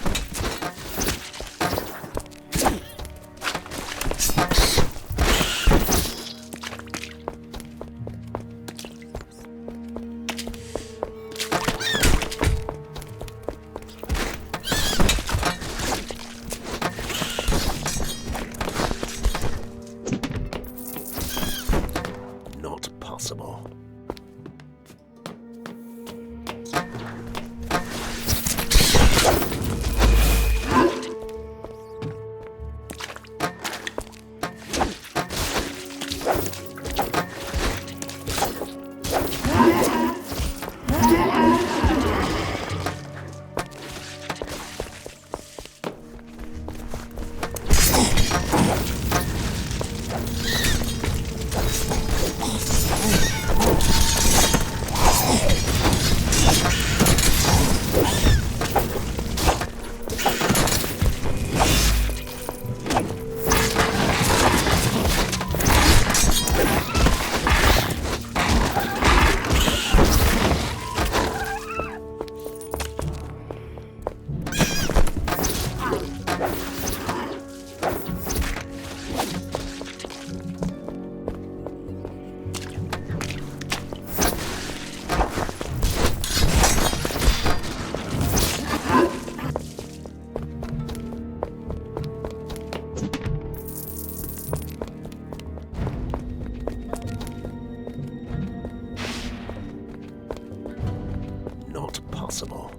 Not possible. Not possible.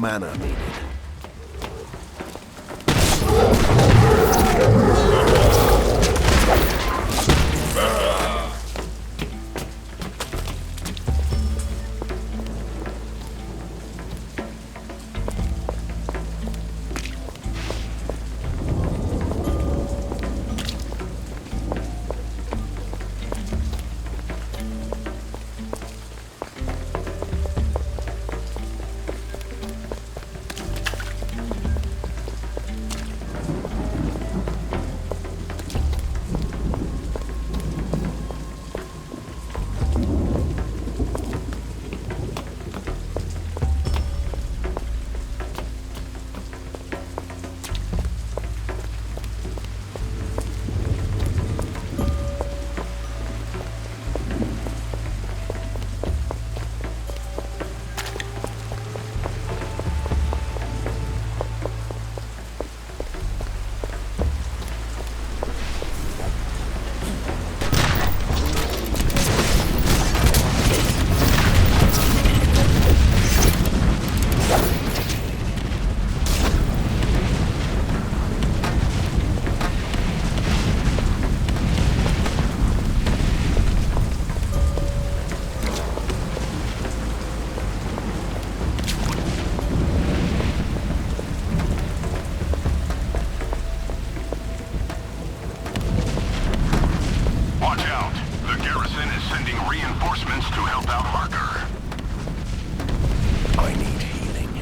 mana needed. sending reinforcements to help out Harker. I need healing.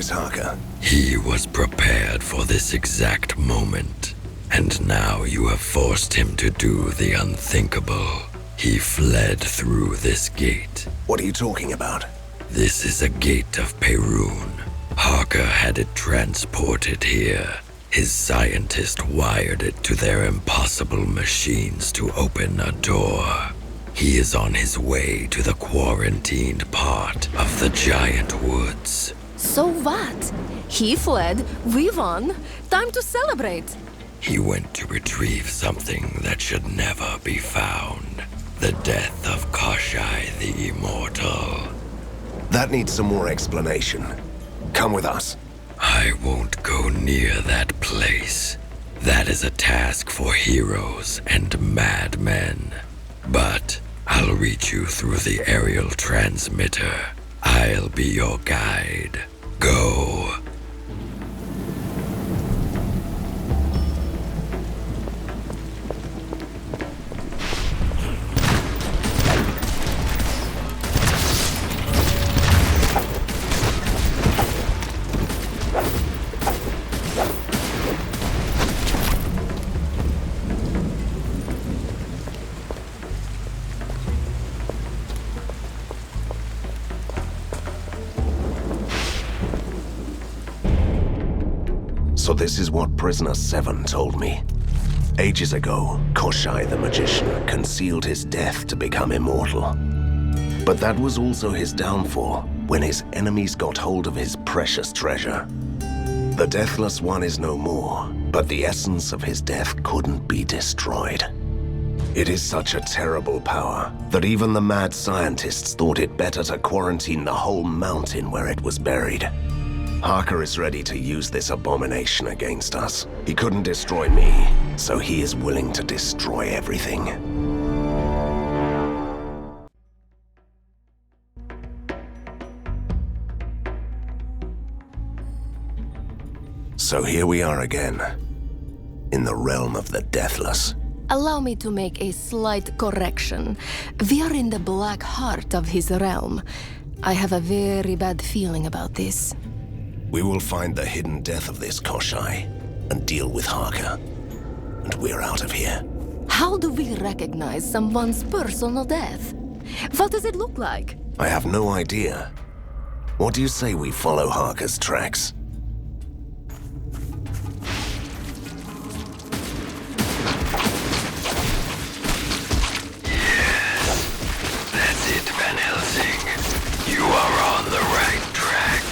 is Harker? He was prepared for this exact moment. And now you have forced him to do the unthinkable. He fled through this gate. What are you talking about? This is a gate of Perun. Harker had it transported here. His scientist wired it to their impossible machines to open a door. He is on his way to the quarantined part of the giant woods. So what? He fled, we won. Time to celebrate. He went to retrieve something that should never be found. The death of Koshai the Immortal. That needs some more explanation. Come with us. I won't go near that place. That is a task for heroes and madmen. But I'll reach you through the aerial transmitter. I'll be your guide. Go. So this is what Prisoner 7 told me. Ages ago, Koshai the Magician concealed his death to become immortal. But that was also his downfall when his enemies got hold of his precious treasure. The Deathless One is no more, but the essence of his death couldn't be destroyed. It is such a terrible power that even the mad scientists thought it better to quarantine the whole mountain where it was buried. Harker is ready to use this abomination against us. He couldn't destroy me, so he is willing to destroy everything. So here we are again, in the realm of the Deathless. Allow me to make a slight correction. We are in the black heart of his realm. I have a very bad feeling about this. We will find the hidden death of this Koshai and deal with Harker. And we're out of here. How do we recognize someone's personal death? What does it look like? I have no idea. What do you say we follow Harker's tracks? That's it, Van Helsing. You are on the right track.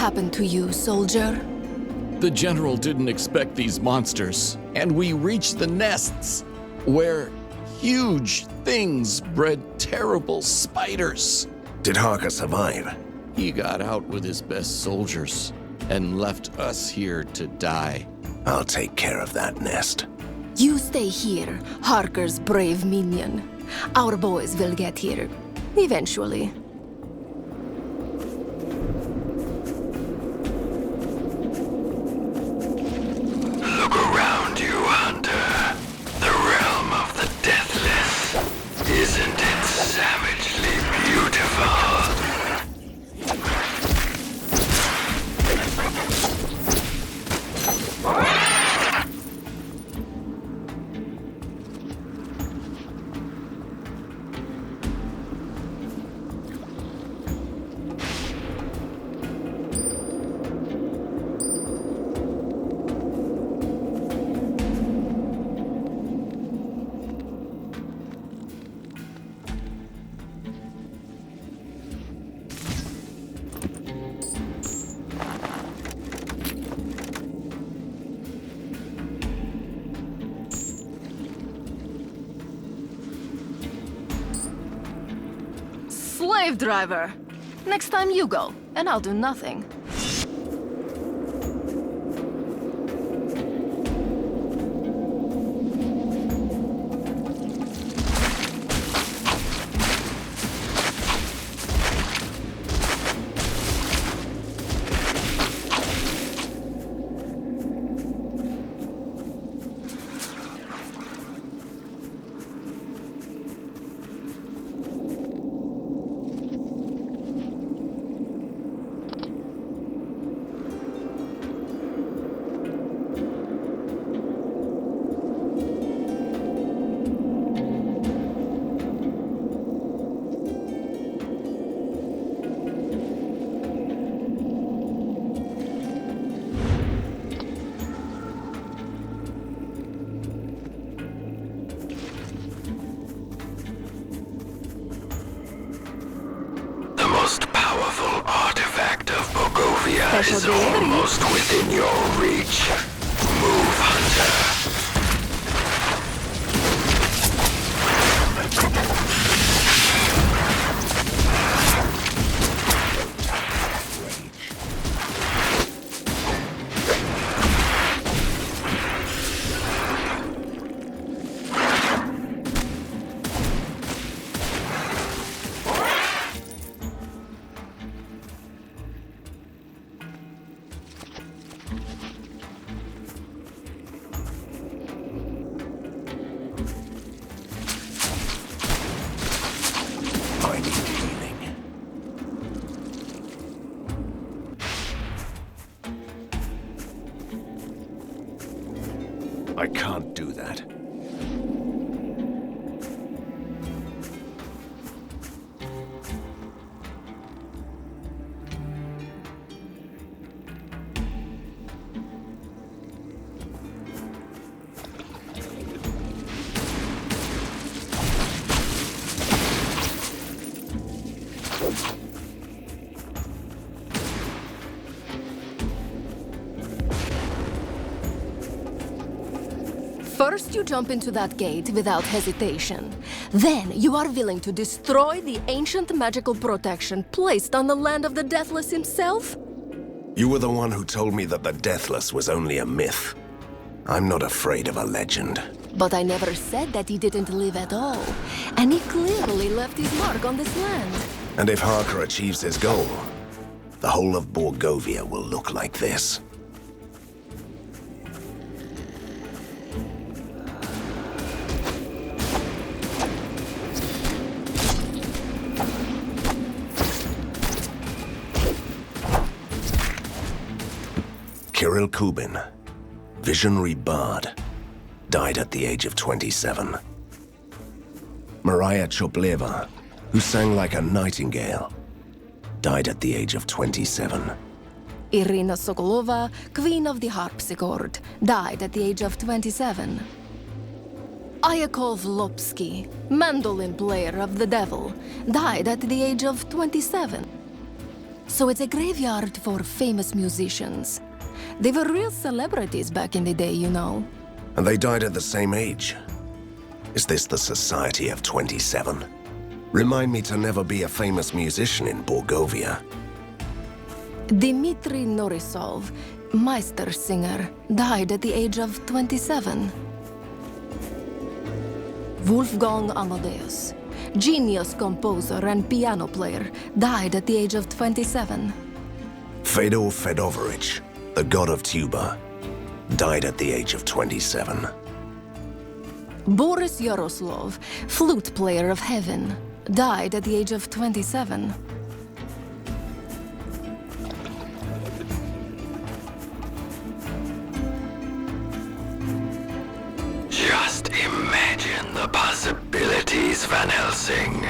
happened to you, soldier? The general didn't expect these monsters, and we reached the nests, where huge things bred terrible spiders. Did Harker survive? He got out with his best soldiers and left us here to die. I'll take care of that nest. You stay here, Harker's brave minion. Our boys will get here. Eventually. Look around you, Hunter. The realm of the deathless. Isn't it savagely beautiful? Slave driver! Next time you go, and I'll do nothing. Is almost within your reach. Move, Hunter. I can't do that. First, you jump into that gate without hesitation. Then, you are willing to destroy the ancient magical protection placed on the land of the Deathless himself? You were the one who told me that the Deathless was only a myth. I'm not afraid of a legend. But I never said that he didn't live at all. And he clearly left his mark on this land. And if Harker achieves his goal, the whole of Borgovia will look like this. Kirill Kubin, visionary bard, died at the age of 27. Mariah Chopleva, who sang like a nightingale, died at the age of 27. Irina Sokolova, Queen of the Harpsichord, died at the age of 27. Ayakov Lopsky, mandolin player of the devil, died at the age of 27. So it's a graveyard for famous musicians. They were real celebrities back in the day, you know. And they died at the same age. Is this the Society of 27? Remind me to never be a famous musician in Borgovia. Dmitri Norisov, Meister singer, died at the age of 27. Wolfgang Amadeus, genius composer and piano player, died at the age of 27. Fedor Fedorovich, the god of tuba, died at the age of 27. Boris Yaroslav, flute player of heaven, died at the age of 27. Just imagine the possibilities, Van Helsing,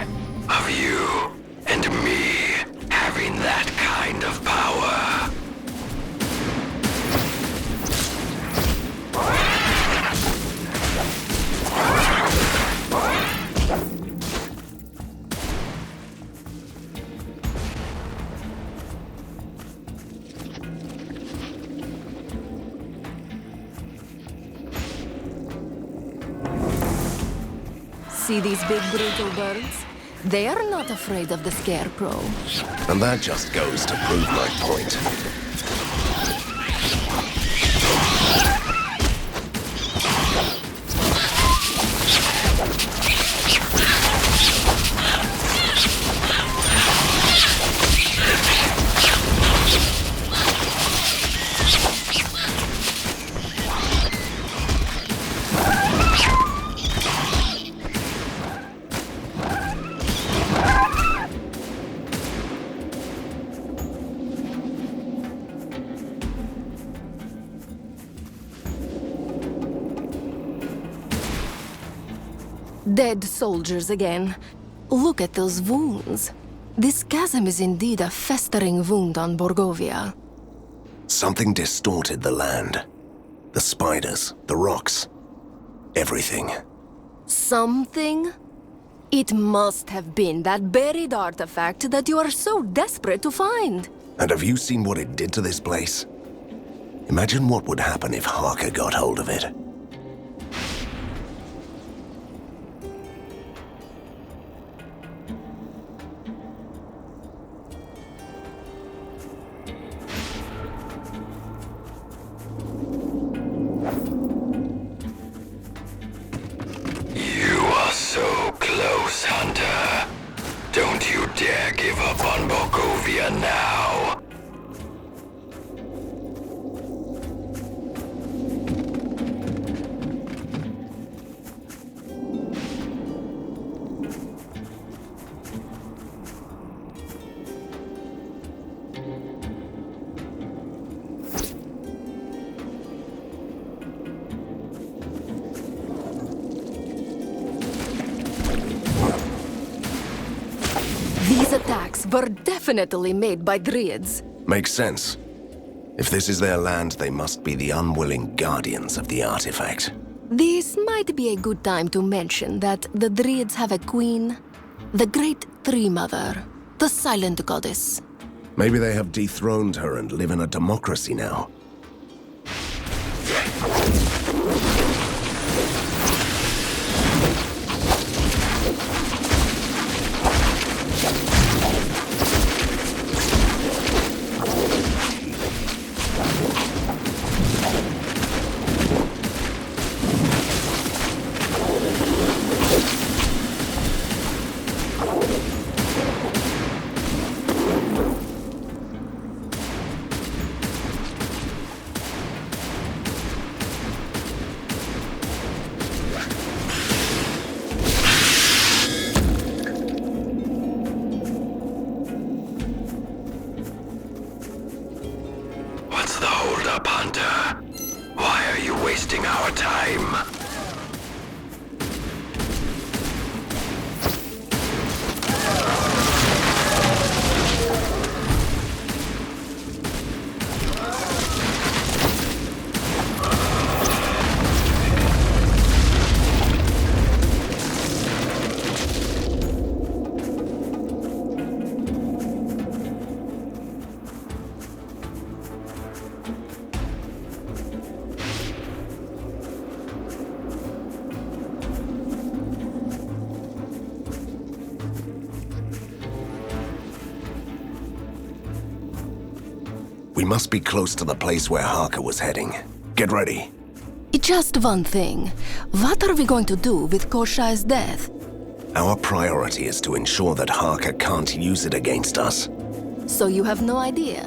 of you and me having that kind of power. See these big brutal birds? They are not afraid of the scarecrow. And that just goes to prove my point. Dead soldiers again. Look at those wounds. This chasm is indeed a festering wound on Borgovia. Something distorted the land. The spiders, the rocks, everything. Something? It must have been that buried artifact that you are so desperate to find. And have you seen what it did to this place? Imagine what would happen if Harker got hold of it. Hunter. Don't you dare give up on Borgovia now. These attacks were definitely made by Druids. Makes sense. If this is their land, they must be the unwilling guardians of the artifact. This might be a good time to mention that the Druids have a queen, the Great Tree Mother, the Silent Goddess. Maybe they have dethroned her and live in a democracy now. We must be close to the place where Harker was heading. Get ready. Just one thing. What are we going to do with Koshai's death? Our priority is to ensure that Harker can't use it against us. So you have no idea?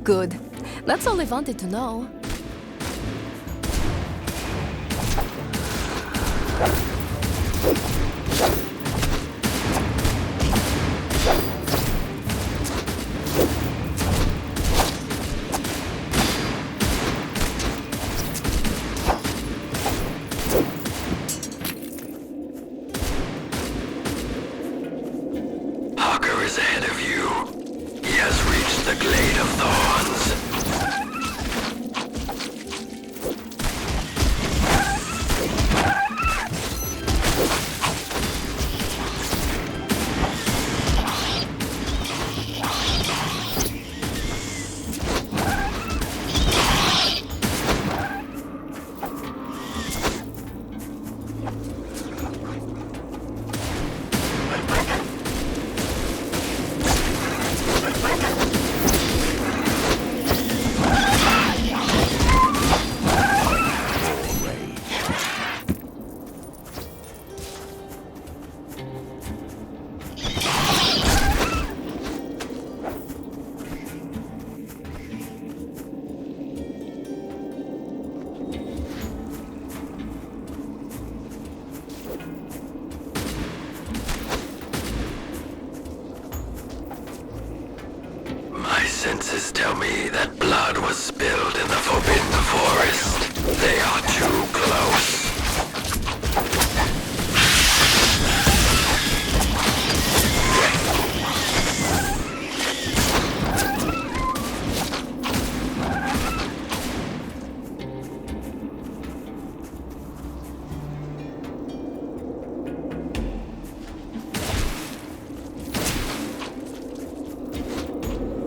Good. That's all I wanted to know. Harker is ahead of you. He has reached the Glade of Thorns. My senses tell me that blood was spilled in the Forbidden Forest. They are too close.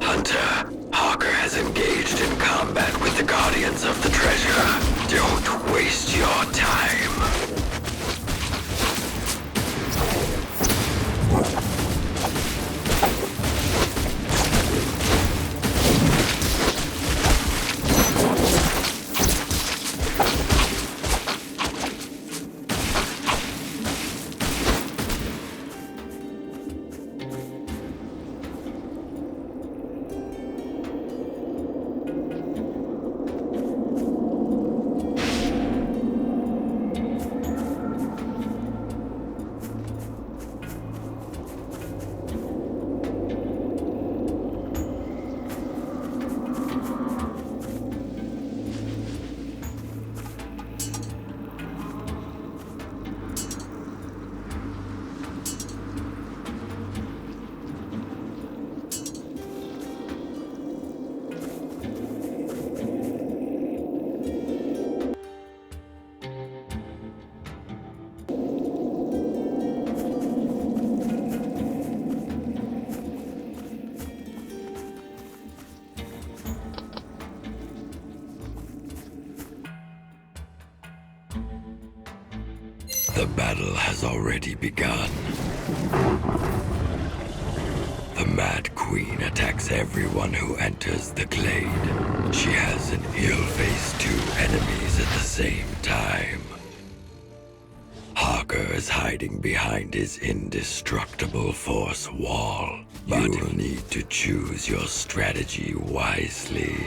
Hunter, Harker has engaged in combat with the Guardians of the Treasure. Don't waste your time. The battle has already begun. The Mad Queen attacks everyone who enters the glade. She has an ill face two enemies at the same time. Harker is hiding behind his indestructible force wall, but you'll need to choose your strategy wisely.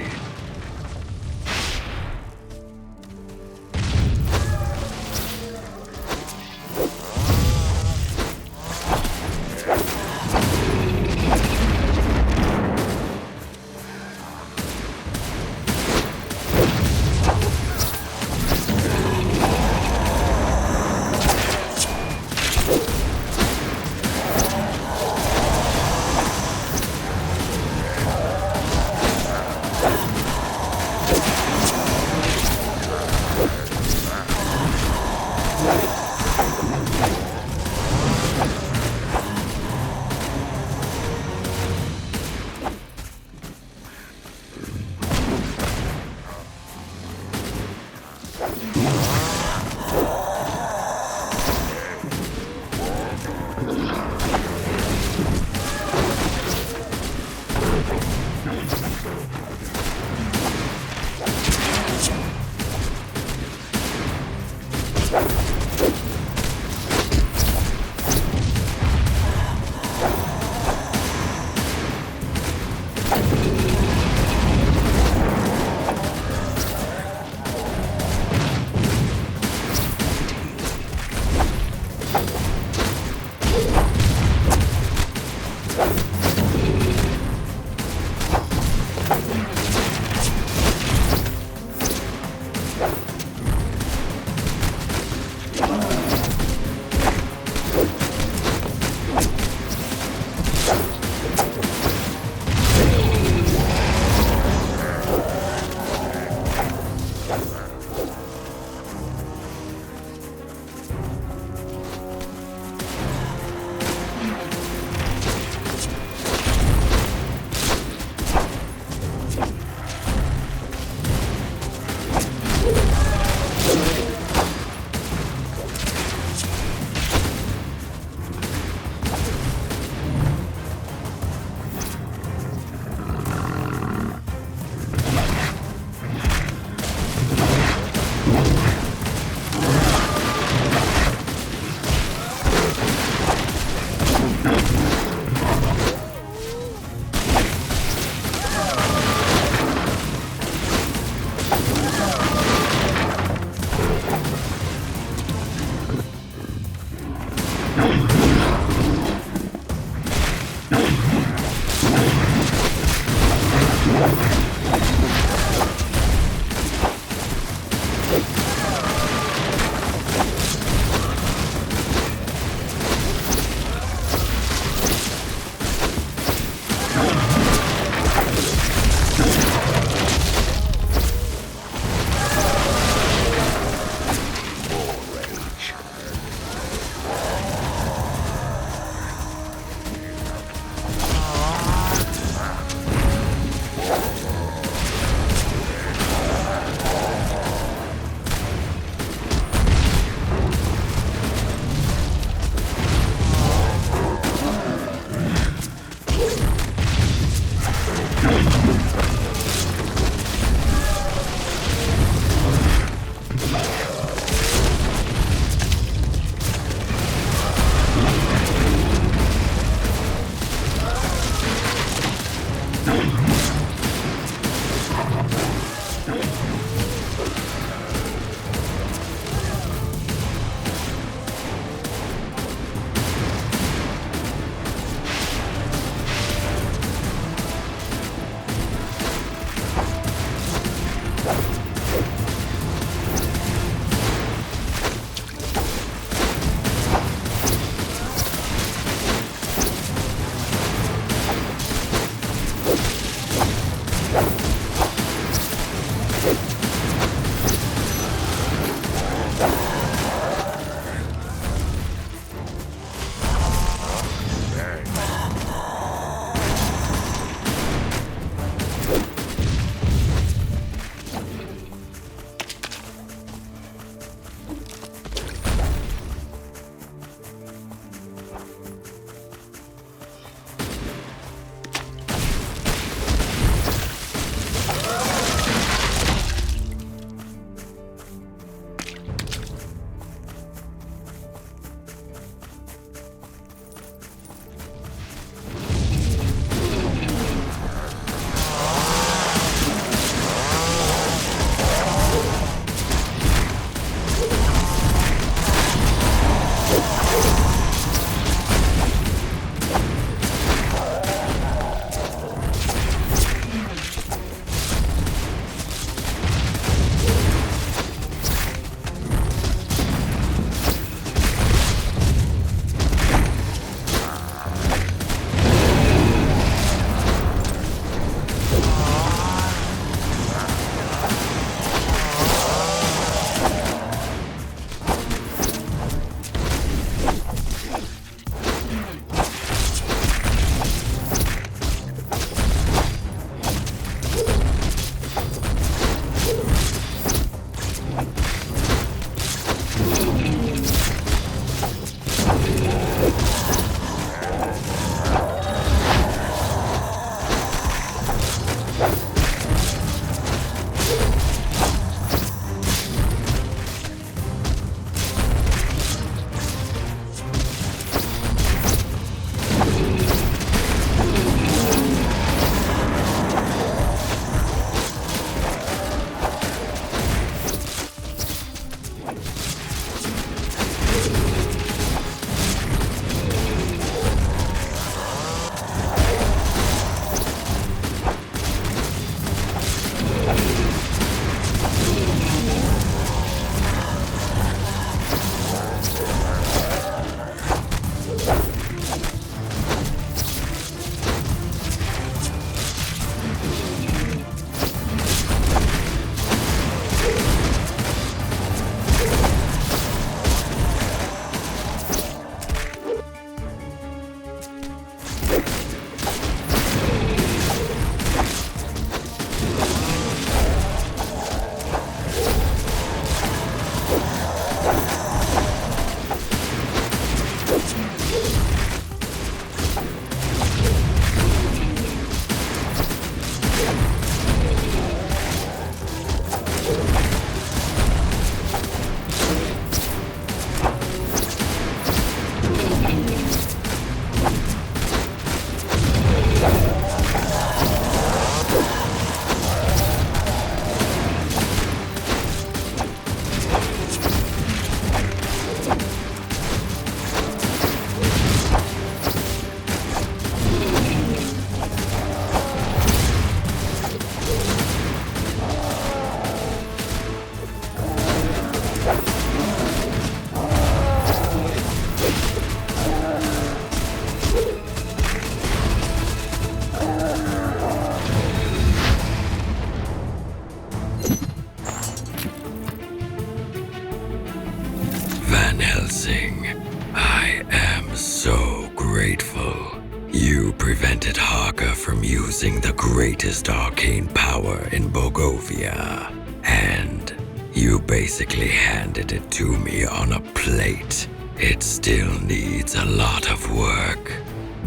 prevented Harker from using the greatest arcane power in Bogovia. And you basically handed it to me on a plate. It still needs a lot of work.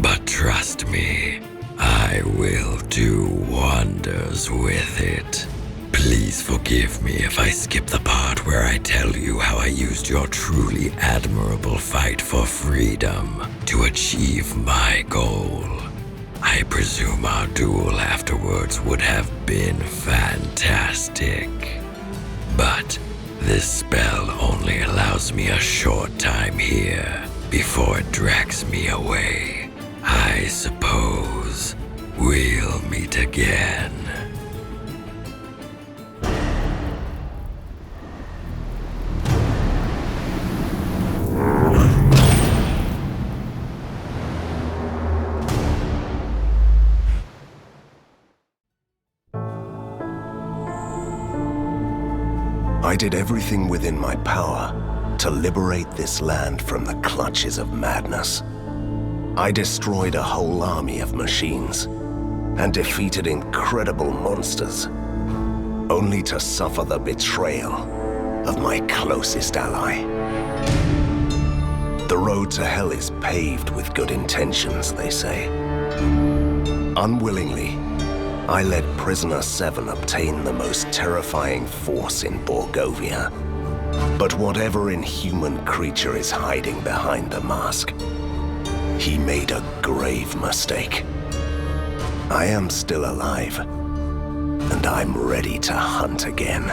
But trust me, I will do wonders with it. Please forgive me if I skip the part where I tell you how I used your truly admirable fight for freedom to achieve my goal. I presume our duel afterwards would have been fantastic. But this spell only allows me a short time here before it drags me away. I suppose we'll meet again. I did everything within my power to liberate this land from the clutches of madness. I destroyed a whole army of machines and defeated incredible monsters, only to suffer the betrayal of my closest ally. The road to hell is paved with good intentions, they say. Unwillingly, I let Prisoner 7 obtain the most terrifying force in Borgovia. But whatever inhuman creature is hiding behind the mask, he made a grave mistake. I am still alive, and I'm ready to hunt again.